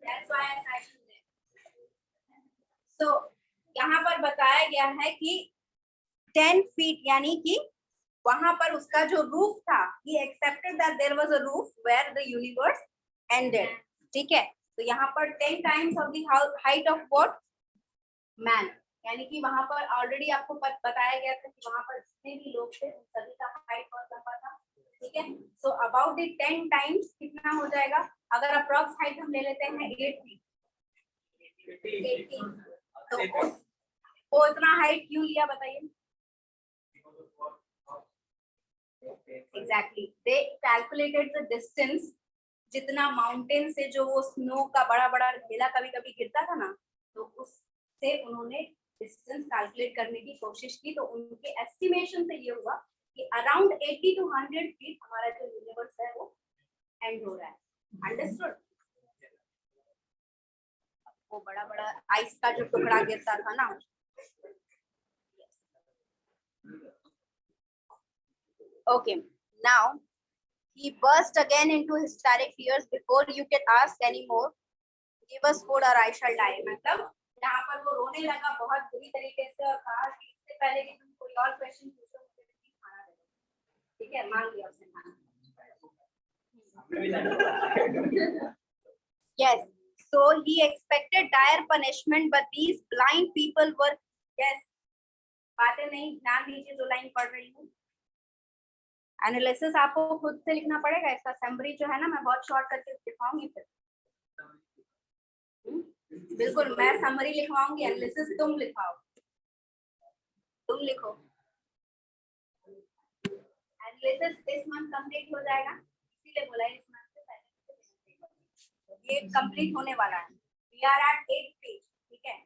That's why I cited it. So यहाँ पर बताया गया है कि 10 feet यानी कि वहां पर उसका जो रूफ था, he accepted that there was a roof where the universe ended. ठीक है, तो यहाँ पर 10 times of the height of what? Man. यानी कि वहां पर ऑलरेडी आपको बताया गया था कि वहां पर जितने भी लोग थे उन सभी का हाइट बहुत लंबा था. ठीक है, सो अबाउट द 10 टाइम्स कितना हो जाएगा? अगर अप्रॉक्स हाइट हम ले लेते हैं 8 फीट, 18, तो वो इतना हाइट क्यों लिया बताइए? Exactly, they calculated the distance, जितना माउंटेन से जो वो स्नो का बड़ा बड़ा ढेला कभी कभी गिरता था ना, तो उससे उन्होंने डिस्टेंस कैलकुलेट करने की कोशिश की, तो उनके एस्टिमेशन से ये हुआ कि अराउंड 80 to 100 फीट हमारा जो यूनिवर्स है वो एंड हो रहा है। अंडरस्टूड? वो बड़ा बड़ा आइस का जो टुकड़ा गिरता था ना, okay, now he burst again into hysteric tears. Before you can ask any more, give us food or I shall die. मतलब यहाँ पर वो रोने लगा बहुत बुरी तरीके से और कहा कि इससे पहले कि तुम कोई और क्वेश्चन पूछो मुझे प्लीज खाना दे दो। ठीक है, मांग लिया उसने खाना। Yes, so he expected dire punishment, but these blind people were, yes, बातें नहीं, ध्यान दीजिए जो लाइन पढ़ रही हूँ। एनालिसिस आपको खुद से लिखना पड़ेगा, इसका समरी जो है ना मैं बहुत शॉर्ट करके दिखाऊंगी फिर। बिल्कुल मैं समरी लिखवाऊंगी, एनालिसिस तुम लिखाओ, तुम लिखो। एनालिसिस इस मंथ कंप्लीट हो जाएगा, इसीलिए बोला इस मंथ से पहले ये कंप्लीट होने वाला है। वी आर एट 8 पेज, ठीक है,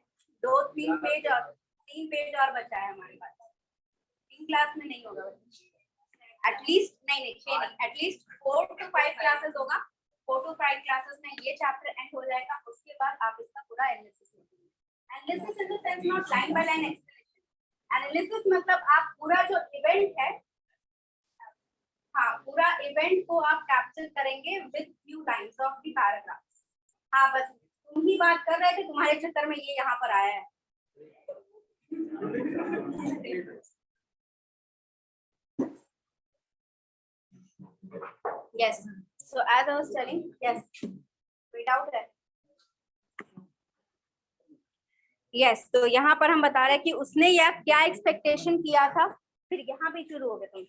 2-3 पेज और 3 पेज और बचा है हमारे पास। 3 क्लास में नहीं होगा, एटलीस्ट नहीं 6 नहीं, एटलीस्ट 4 to 5 क्लासेस होगा। 4 to 5 क्लासेस में ये चैप्टर एंड हो जाएगा, उसके बाद आप इसका पूरा एनालिसिस करेंगे। Analysis in the sense not line by line explanation. Analysis मतलब आप पूरा जो इवेंट है, हाँ पूरा इवेंट को आप कैप्चर करेंगे with few lines of the paragraph. हाँ बस तुम ही बात कर रहे थे, तुम्हारे चक्कर में ये यहाँ पर आया है। Yes. So as I was telling, yes. कोई डाउट है? Yes. तो यहाँ पर हम बता रहे हैं कि उसने यह क्या एक्सपेक्टेशन किया था, फिर यहाँ भी शुरू हो गए तुम।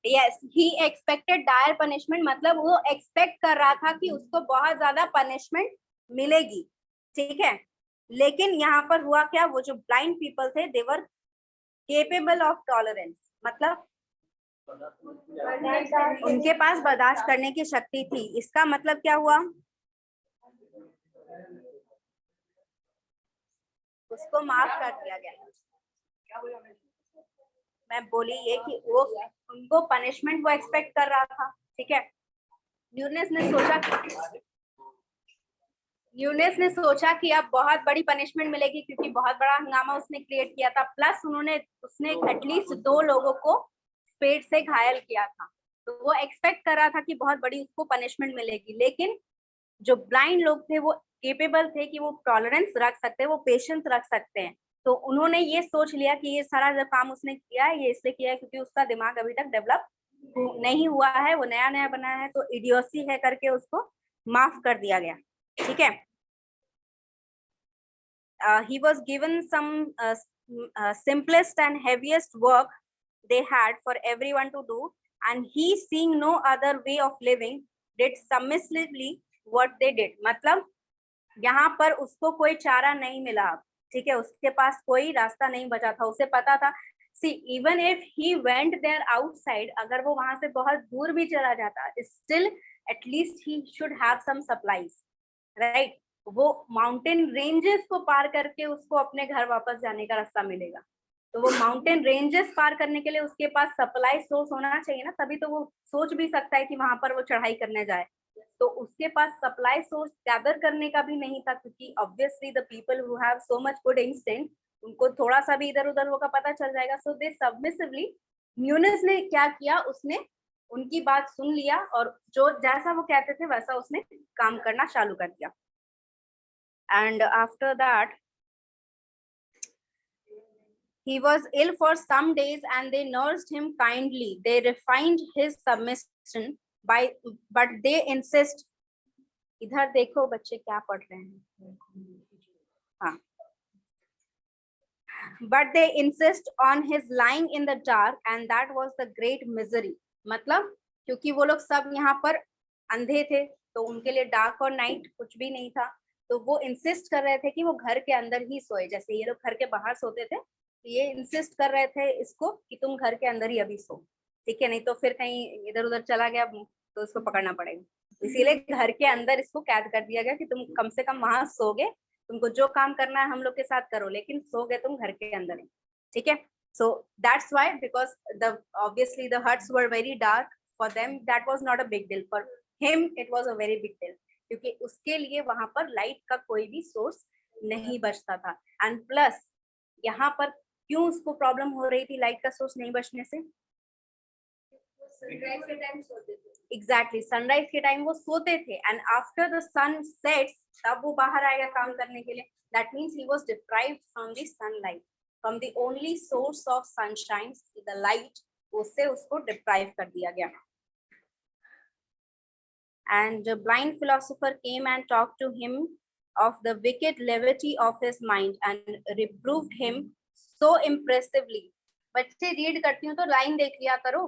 Yes, he expected dire punishment, मतलब वो एक्सपेक्ट कर रहा था कि उसको बहुत ज्यादा पनिशमेंट मिलेगी, ठीक है। लेकिन यहाँ पर हुआ क्या, वो जो ब्लाइंड पीपल थे दे वर केपेबल ऑफ टॉलरेंस, मतलब उनके पास बर्दाश्त करने की शक्ति थी। इसका मतलब क्या हुआ, उसको माफ कर दिया गया। मैं बोली ये कि वो उनको पनिशमेंट वो एक्सपेक्ट कर रहा था, ठीक है। यूनिस ने सोचा कि अब बहुत बड़ी पनिशमेंट मिलेगी, क्योंकि बहुत बड़ा हंगामा उसने क्रिएट किया था, प्लस उसने एटलीस्ट 2 लोगों को पेट से घायल किया था, तो वो एक्सपेक्ट कर रहा था कि बहुत बड़ी उसको पनिशमेंट मिलेगी। लेकिन जो ब्लाइंड लोग थे वो केपेबल थे कि वो टॉलरेंस रख सकते हैं, वो पेशेंस रख सकते हैं, तो उन्होंने ये सोच लिया कि ये सारा जो काम उसने किया है ये इसलिए किया है क्योंकि उसका दिमाग अभी तक डेवलप नहीं हुआ है, वो नया नया बना है, तो इडियोसी है करके उसको माफ कर दिया गया, ठीक है। He was given some simplest and heaviest work they had for everyone to do, and he, seeing no other way of living, did submissively what they did। मतलब यहाँ पर उसको कोई चारा नहीं मिला, ठीक है, उसके पास कोई रास्ता नहीं बचा था, उसे पता था। See, even if he went there outside, अगर वो वहां से बहुत दूर भी चला जाता, still at least he should have some supplies, right? वो माउंटेन रेंजेस को पार करके उसको अपने घर वापस जाने का रास्ता मिलेगा, तो वो माउंटेन रेंजेस पार करने के लिए उसके पास सप्लाई सोर्स होना चाहिए ना, तभी तो वो सोच भी सकता है कि वहां पर वो चढ़ाई करने जाए। तो उसके पास सप्लाई सोर्स गैदर करने का भी नहीं था, क्योंकि obviously the people who have so much good instinct, उनको थोड़ा सा भी इधर उधर होगा पता चल जाएगा। सो दे सबमिसिवली, न्यूनेस ने क्या किया, उसने उनकी बात सुन लिया और जो जैसा वो कहते थे वैसा उसने काम करना चालू कर दिया। And after that he was ill for some days and they nursed him kindly. They refined his submission but they insist, इधर देखो बच्चे क्या पढ़ रहे हैं, हाँ, but they insist on his lying in the dark and that was the great misery। मतलब क्योंकि वो लोग सब यहाँ पर अंधे थे, तो उनके लिए डार्क और नाइट कुछ भी नहीं था, तो वो इंसिस्ट कर रहे थे कि वो घर के अंदर ही सोए, जैसे ये लोग घर के बाहर सोते थे, ये इंसिस्ट कर रहे थे इसको कि तुम घर के अंदर ही अभी सो, ठीक है, नहीं तो फिर कहीं इधर उधर चला गया तो उसको पकड़ना पड़ेगा। इसीलिए घर के अंदर इसको कैद कर दिया गया कि तुम कम से कम वहां सोगे, तुमको जो काम करना है हम लोग के साथ करो, लेकिन सोगे तुम घर के अंदर ही, ठीक है। So that's why, because obviously the huts were very dark, for them that was not a big deal, for him it was a very big deal, क्योंकि उसके लिए वहां पर लाइट का कोई भी सोर्स नहीं बचता था। एंड प्लस यहाँ पर क्यों उसको प्रॉब्लम हो रही थी लाइट का सोर्स नहीं बचने से? सनराइज के टाइम सोते थे। एग्जैक्टली, सनराइज के टाइम वो सोते थे, and after the sun sets तब वो बाहर आएगा काम करने के लिए। That means he was deprived from the sunlight, from the only source of sunshine, the light, उससे उसको डिप्राइव कर दिया गया। And the blind philosopher came and talked to him of the wicked levity of his mind and reproved him so impressively. बच्चे read करती हूँ तो line देख लिया करो,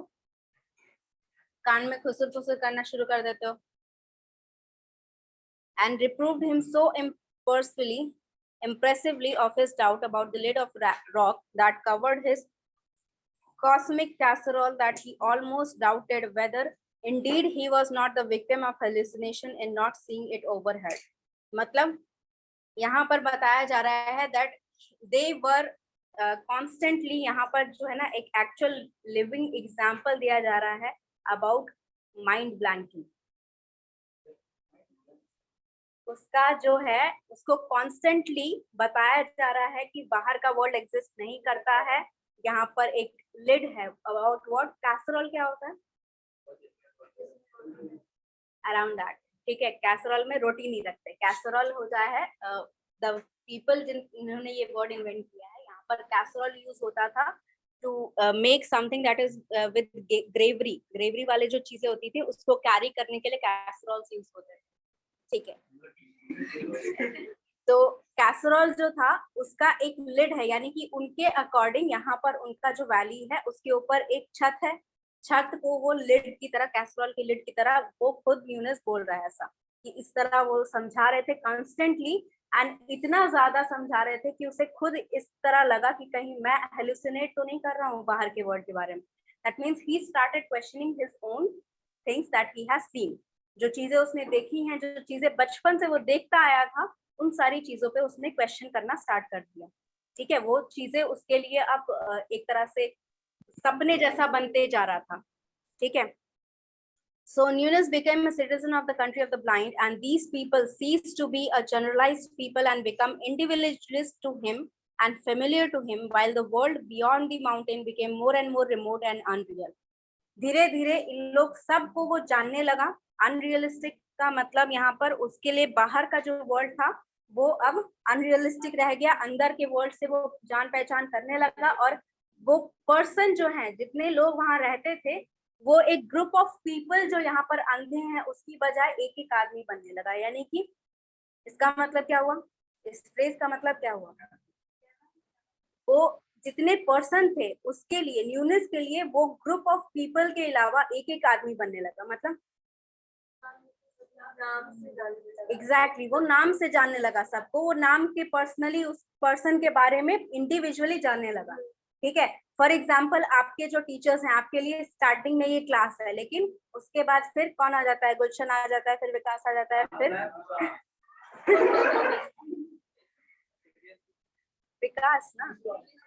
कान में खुसर खुसर करना शुरू कर देते हो। And reproved him so impressively of his doubt about the lid of rock that covered his cosmic casserole that he almost doubted whether indeed he was not the victim of hallucination in not seeing it overhead. मतलब यहाँ पर बताया जा रहा है that they were constantly, यहाँ पर जो है ना एक actual living example दिया जा रहा है about mind blanking. उसका जो है उसको constantly बताया जा रहा है कि बाहर का world exist नहीं करता है, यहाँ पर एक lid है। about what? casserole क्या होता है? Around that, ठीक है। कैसरोल में रोटी नहीं रखते, कैसरोल होता है द पीपल जिन्होंने ये वर्ड इन्वेंट किया है, यहाँ पर कैसरोल यूज होता था to make something that is with gravy, gravy वाले जो चीजें होती थी उसको कैरी करने के लिए कैसरोल्स यूज होते थे, ठीक है। तो कैसरोल जो था उसका एक लिड है, यानी कि उनके अकॉर्डिंग यहाँ पर उनका जो वैली है उसके ऊपर एक छत है, छत को वो लिड की तरह, कैसरोल की लिड की तरह, वो खुद यूनिस बोल रहा है ऐसा कि इस तरह वो समझा रहे थे कॉन्स्टेंटली, एंड इतना ज्यादा समझा रहे थे कि उसे खुद इस तरह लगा कि कहीं मैं हेलुसिनेट तो नहीं कर रहा हूँ बाहर के वर्ल्ड के बारे में। That means he started questioning his own things that he has seen, जो चीजें उसने देखी हैं, जो चीजें बचपन से वो देखता आया था, उन सारी चीजों पे उसने क्वेश्चन करना स्टार्ट कर दिया, ठीक है। वो चीजें उसके लिए अब एक तरह से सपने जैसा बनते जा रहा था, ठीक है। So Nunes became a citizen of the country of the blind, and these people ceased to be a generalized people and become individualist to him and familiar to him, while the world beyond the mountain became more and more remote and unreal. धीरे धीरे इन लोग सबको वो जानने लगा। Unrealistic का मतलब यहाँ पर उसके लिए बाहर का जो वर्ल्ड था वो अब अनरियलिस्टिक रह गया, अंदर के वर्ल्ड से वो जान पहचान करने लगा, और वो पर्सन जो है, जितने लोग वहां रहते थे, वो एक ग्रुप ऑफ पीपल जो यहाँ पर अंधे हैं उसकी बजाय एक एक आदमी बनने लगा। यानी कि इसका मतलब क्या हुआ, इस फ्रेज का मतलब क्या हुआ, वो जितने पर्सन थे उसके लिए, न्यूनेस के लिए, वो ग्रुप ऑफ पीपल के अलावा एक एक आदमी बनने लगा। मतलब एग्जैक्टली वो नाम से जानने लगा सबको, वो नाम के पर्सनली उस पर्सन के बारे में इंडिविजुअली जानने लगा, ठीक है। फॉर एग्जाम्पल आपके जो टीचर्स हैं, आपके लिए स्टार्टिंग में ये क्लास है, लेकिन उसके बाद फिर कौन आ जाता है, गुलशन आ जाता है, फिर विकास आ जाता है, फिर विकास ना,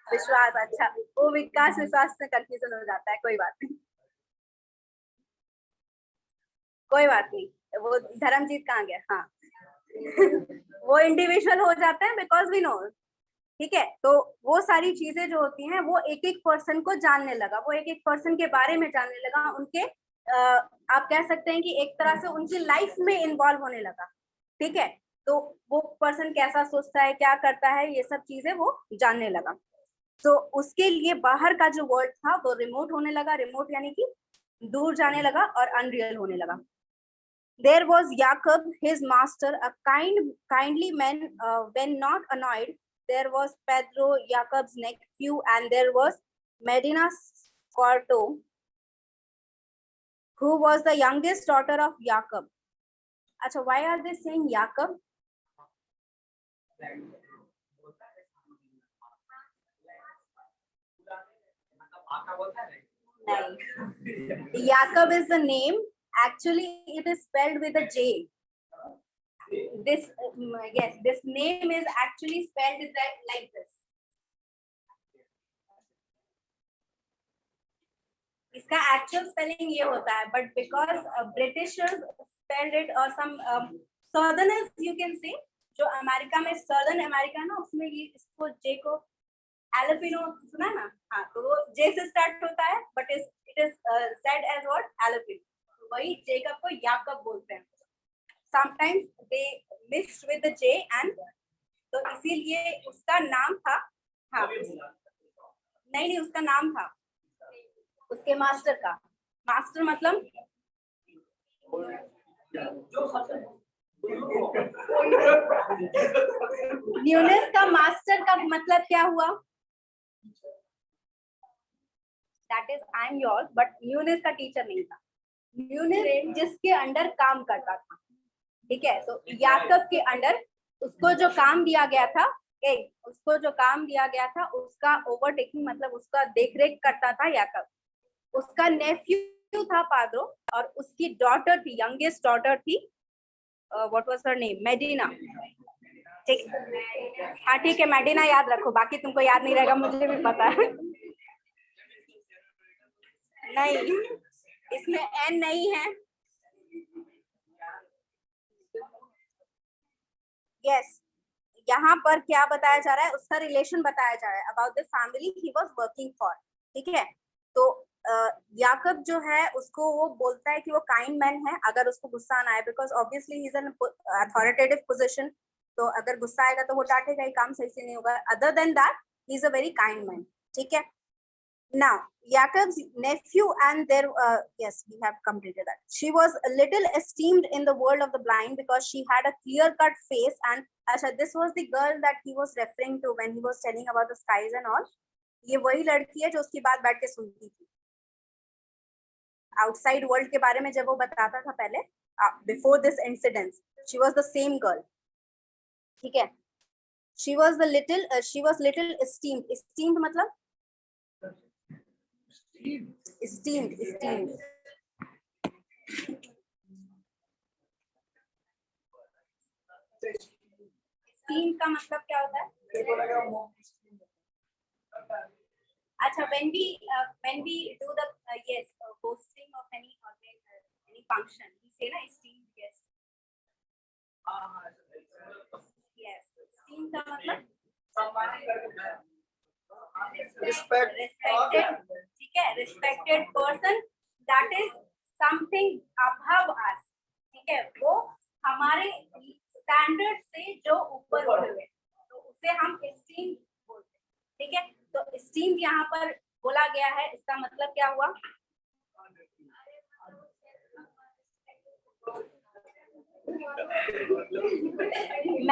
विश्वास, अच्छा वो विकास विश्वास से कंफ्यूजन हो जाता है, कोई बात नहीं, कोई बात नहीं। वो धर्मजीत कहाँ गया, हाँ वो इंडिविजुअल हो जाते हैं बिकॉज वी नो, ठीक है। तो वो सारी चीजें जो होती हैं वो एक एक पर्सन को जानने लगा, वो एक एक पर्सन के बारे में जानने लगा, उनके आप कह सकते हैं कि एक तरह से उनकी लाइफ में इन्वॉल्व होने लगा, ठीक है। तो वो पर्सन कैसा सोचता है, क्या करता है, ये सब चीजें वो जानने लगा। तो उसके लिए बाहर का जो वर्ल्ड था वो रिमोट होने लगा, रिमोट यानी कि दूर जाने लगा, और अनरियल होने लगा। There was Jacob, his master, a kindly man, when not annoyed. There was Pedro, Jacob's nephew, and there was Medina Scorto, who was the youngest daughter of Jacob. Achha, why are they saying Jacob? Jacob is the name actually it is spelled with a J. This yes, this name is actually spelled like this. इसका actual spelling ये होता है, but because Britishers spelled it or some Southerners you can say, जो America में Southern America ना, उसमें ये इसको J को Alapino सुना है ना, हाँ, तो वो J से start होता है, but it is said as what Alapino. वही जेकब को याकब बोलते हैं. Sometimes they mixed with the J and तो इसीलिए उसका नाम था, हाँ, नहीं उसका नाम था उसके मास्टर का. मास्टर मतलब न्यूनेस का मास्टर का मतलब क्या हुआ? That is I am yours, but newness का टीचर नहीं था. न्यूनेस जिसके अंडर काम करता था, ठीक है. तो याकब के अंडर उसको जो काम दिया गया था, उसको जो काम दिया गया था उसका ओवरटेकिंग मतलब उसका देखरेख करता था याकब. उसका नेफ्यू था पाद्रो, और उसकी डॉटर थी, यंगेस्ट डॉटर थी, व्हाट वाज हर नेम, मेडिना. ठीक, हाँ ठीक है, मेडिना याद रखो, बाकी तुमको याद नहीं रहेगा, मुझे भी पता है. नहीं, इसमें एन नहीं है. यस, यहाँ पर क्या बताया जा रहा है, उसका रिलेशन बताया जा रहा है about the family he was working for. ठीक है, तो याकब जो है उसको वो बोलता है कि वो काइंड मैन है अगर उसको गुस्सा ना आए, because obviously he is an authoritative position, तो अगर गुस्सा आएगा तो वो डांटेगा, ही काम सही से नहीं होगा. Other than that he is a very kind man. ठीक है. Now, Jacob's nephew and their yes, we have completed that. She was a little esteemed in the world of the blind because she had a clear-cut face, and Asha, this was the girl that he was referring to when he was telling about the skies and all. ये वही लड़की है जो उसकी बात बैठ के सुनती थी. Outside world के बारे में जब वो बताता था पहले, before this incident, she was the same girl. ठीक है. She was little esteemed. Esteemed मतलब esteemed. Esteemed का मतलब क्या होता है? अच्छा, when we do the hosting of any function, we say na esteemed guest. Yes, esteemed का मतलब respected, ठीक है, respected person that is something above us. ठीक है, वो हमारे स्टैंडर्ड से जो ऊपर उठे हुए, तो उसे हम esteemed बोलते हैं. ठीक है, तो esteemed यहाँ पर बोला गया है, इसका मतलब क्या हुआ?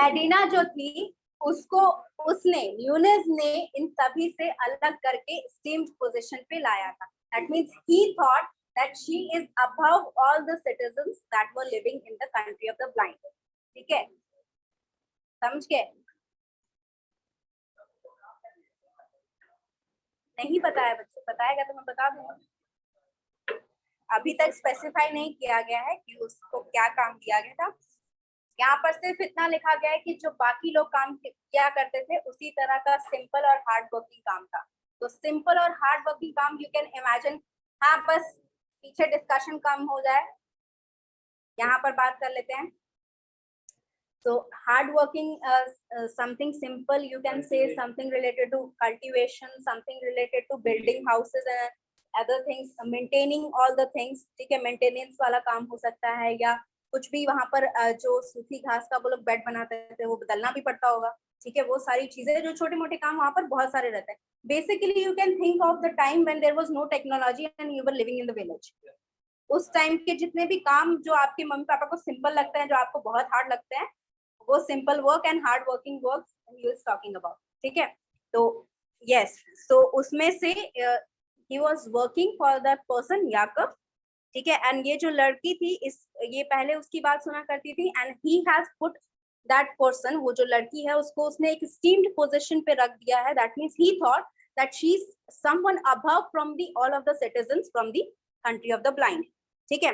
मेडिना जो थी उसको यूनिस ने इन सभी से अलग करके esteemed पोजीशन पे लाया था. That means he thought that she is above all the citizens that were living in the country of the blind. ठीक है, समझ गए? नहीं पता है बच्चे, बताएगा तो मैं बता दूंगा. अभी तक स्पेसिफाई नहीं किया गया है कि उसको क्या काम दिया गया था. यहाँ पर सिर्फ इतना लिखा गया है कि जो बाकी लोग काम किया करते थे उसी तरह का सिंपल और हार्ड वर्किंग काम था. तो सिंपल और हार्ड वर्किंग काम यू कैन इमेजिन. हाँ, बस पीछे डिस्कशन कम हो जाए, यहाँ पर बात कर लेते हैं. So hard working, something simple, you can say something related to cultivation, something related to building houses and other things, maintaining all the things. ठीक है, मेंटेनेंस वाला काम हो सकता है, या कुछ भी वहां पर जो सूखी घास का वो लोग बेड बनाते थे वो बदलना भी पड़ता होगा. ठीक है, वो सारी चीजें जो छोटे मोटे काम वहां पर बहुत सारे रहते हैं. Basically you can think of the time when there was no technology and you were living in the village. उस टाइम के जितने भी काम जो आपके मम्मी पापा को सिंपल लगते हैं, जो आपको बहुत हार्ड लगते हैं, वो simple work and hard working work he is talking about. ठीक है, तो यस, सो उसमें से he was working for that person Yakub. ठीक है, एंड ये जो लड़की थी ये पहले उसकी बात सुना करती थी, and he has put that person, वो जो लड़की है उसको उसने एक स्टीम्ड पोजीशन पे रख दिया है. That means he thought that she is someone above from the all of the citizens from the country of the blind. ठीक है,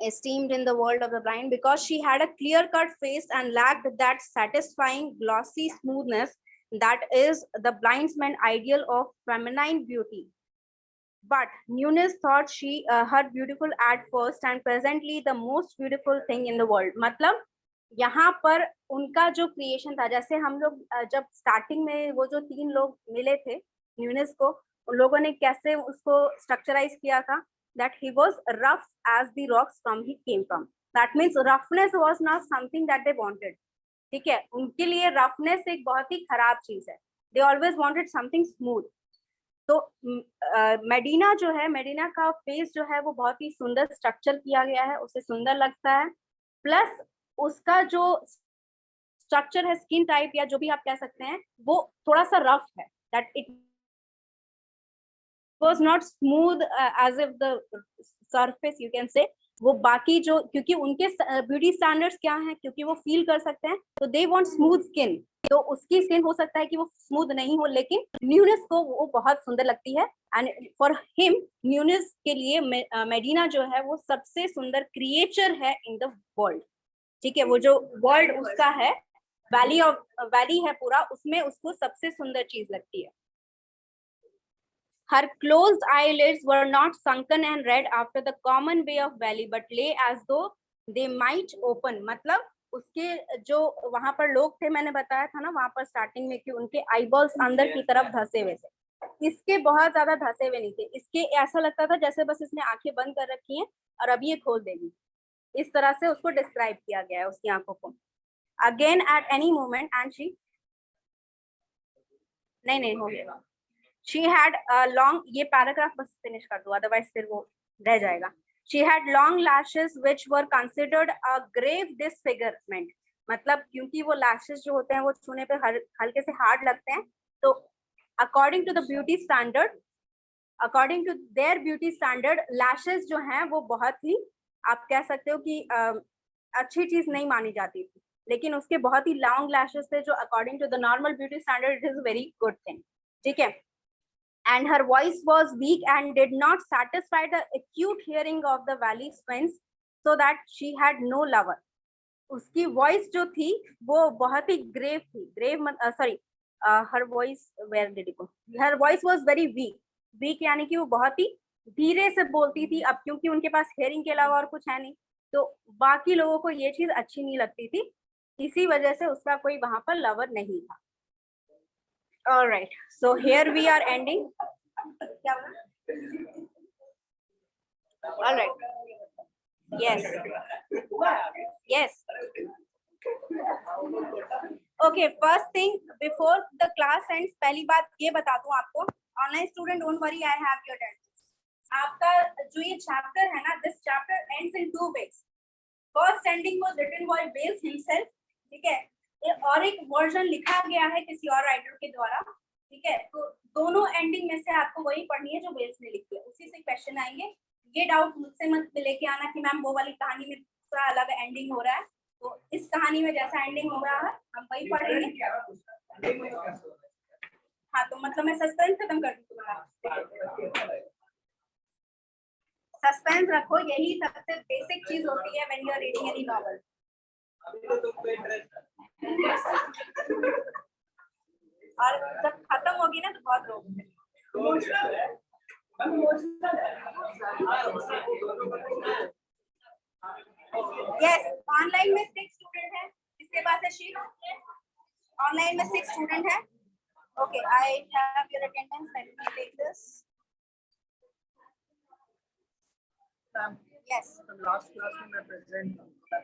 esteemed in the world of the blind because she had a clear-cut face and lacked that satisfying glossy smoothness that is the blind man's ideal of feminine beauty. But Nunes thought she her beautiful at first and presently the most beautiful thing in the world. मतलब यहाँ पर उनका जो creation था, जैसे हम लोग जब स्टार्टिंग में वो जो 3 लोग मिले थे न्यूनेस को, उन लोगों ने कैसे उसको स्ट्रक्चराइज किया था, that he was rough as the rocks from he came from. That means roughness was not something that they wanted. ठीक है, उनके लिए रफनेस एक बहुत ही खराब चीज है. They always wanted something smooth. तो मेडिना जो है, मेडिना का फेस जो है वो बहुत ही सुंदर स्ट्रक्चर किया गया है, उसे सुंदर लगता है. प्लस उसका जो स्ट्रक्चर है, स्किन टाइप या जो भी आप कह सकते हैं, वो थोड़ा सा रफ है. That it was not smooth as if the surface you can say. वो बाकी जो, क्योंकि उनके ब्यूटी स्टैंडर्ड्स क्या हैं, क्योंकि वो फील कर सकते हैं, तो दे वांट स्मूथ स्किन. तो उसकी स्किन हो सकता है कि वो स्मूथ नहीं हो, लेकिन न्यूनेस को वो बहुत सुंदर लगती है. एंड फॉर हिम, न्यूनेस के लिए मेडिना जो है वो सबसे सुंदर क्रिएचर है इन द वर्ल्ड. ठीक है, वो जो वर्ल्ड उसका है, वैली है पूरा, उसमें उसको सबसे सुंदर चीज लगती है. Her closed eyelids were not sunken and red after the common way of valley, but lay as though they might open. मतलब उसके जो वहां पर लोग थे, मैंने बताया था ना वहां पर स्टार्टिंग में कि उनके आईबॉल्स अंदर की तरफ धंसे हुए थे. इसके बहुत ज्यादा धंसे हुए नहीं थे. इसके ऐसा लगता था जैसे बस इसने आंखें बंद कर रखी हैं और अब ये खोल देगी. इस तरह से उसको डिस्क्राइब किया गया है उसकी आंखों को. Again at any moment and she, नहीं हो गया. She had a long, ये पैराग्राफ बस फिनिश कर दो, अदरवाइज फिर वो रह जाएगा. She had long lashes which were considered a grave disfigurement. मतलब क्योंकि वो लैशेस जो होते हैं वो छूने पे हल्के से हार्ड लगते हैं, तो according to the beauty standard, according to their beauty standard, lashes जो हैं वो बहुत ही, आप कह सकते हो कि अच्छी चीज नहीं मानी जाती थी, लेकिन उसके बहुत ही लॉन्ग लैशेस थे जो according to the normal beauty standard it is a very good thing. ठीक है. And her voice was weak and did not satisfy the acute hearing of the valley twins, so that she had no lover. उसकी voice जो थी वो बहुत ही grave थी. Grave sorry, her voice, where did it go? Her voice was very weak. Weak यानी कि वो बहुत ही धीरे से बोलती थी. अब क्योंकि उनके पास hearing के अलावा और कुछ है नहीं, तो बाकी लोगों को ये चीज अच्छी नहीं लगती थी, इसी वजह से उसका कोई वहां पर लवर नहीं था. All right, so here we are ending. All right. Yes. Okay, first thing before the class ends, पहली बात ये बता दूं आपको, online student don't worry, I have your attendance. आपका जो ये chapter है ना, this chapter ends in 2 ways. First ending was written by Wales himself, ठीक है, और एक वर्जन लिखा गया है किसी और राइटर के द्वारा. ठीक है, तो दोनों एंडिंग में से आपको वही पढ़नी है जो वेल्स ने लिखी है, उसी से क्वेश्चन आएंगे. ये डाउट मुझसे मत लेके आना कि मैम वो वाली कहानी में थोड़ा अलग एंडिंग हो रहा है, तो इस कहानी में जैसा एंडिंग हो रहा है हम वही पढ़ेंगे. हाँ, तो मतलब मैं सस्पेंस खत्म कर दूं तुम्हारा. सस्पेंस रखो, यही सबसे बेसिक चीज होती है when you are reading any novel. और जब खत्म होगी ना तो बहुत लोग यस. ऑनलाइन में 6 स्टूडेंट है, इसके पास है शीट. ऑनलाइन में 6 स्टूडेंट है. Okay, I have your attendance. Let me take this. Yes, last class में मैं प्रेजेंट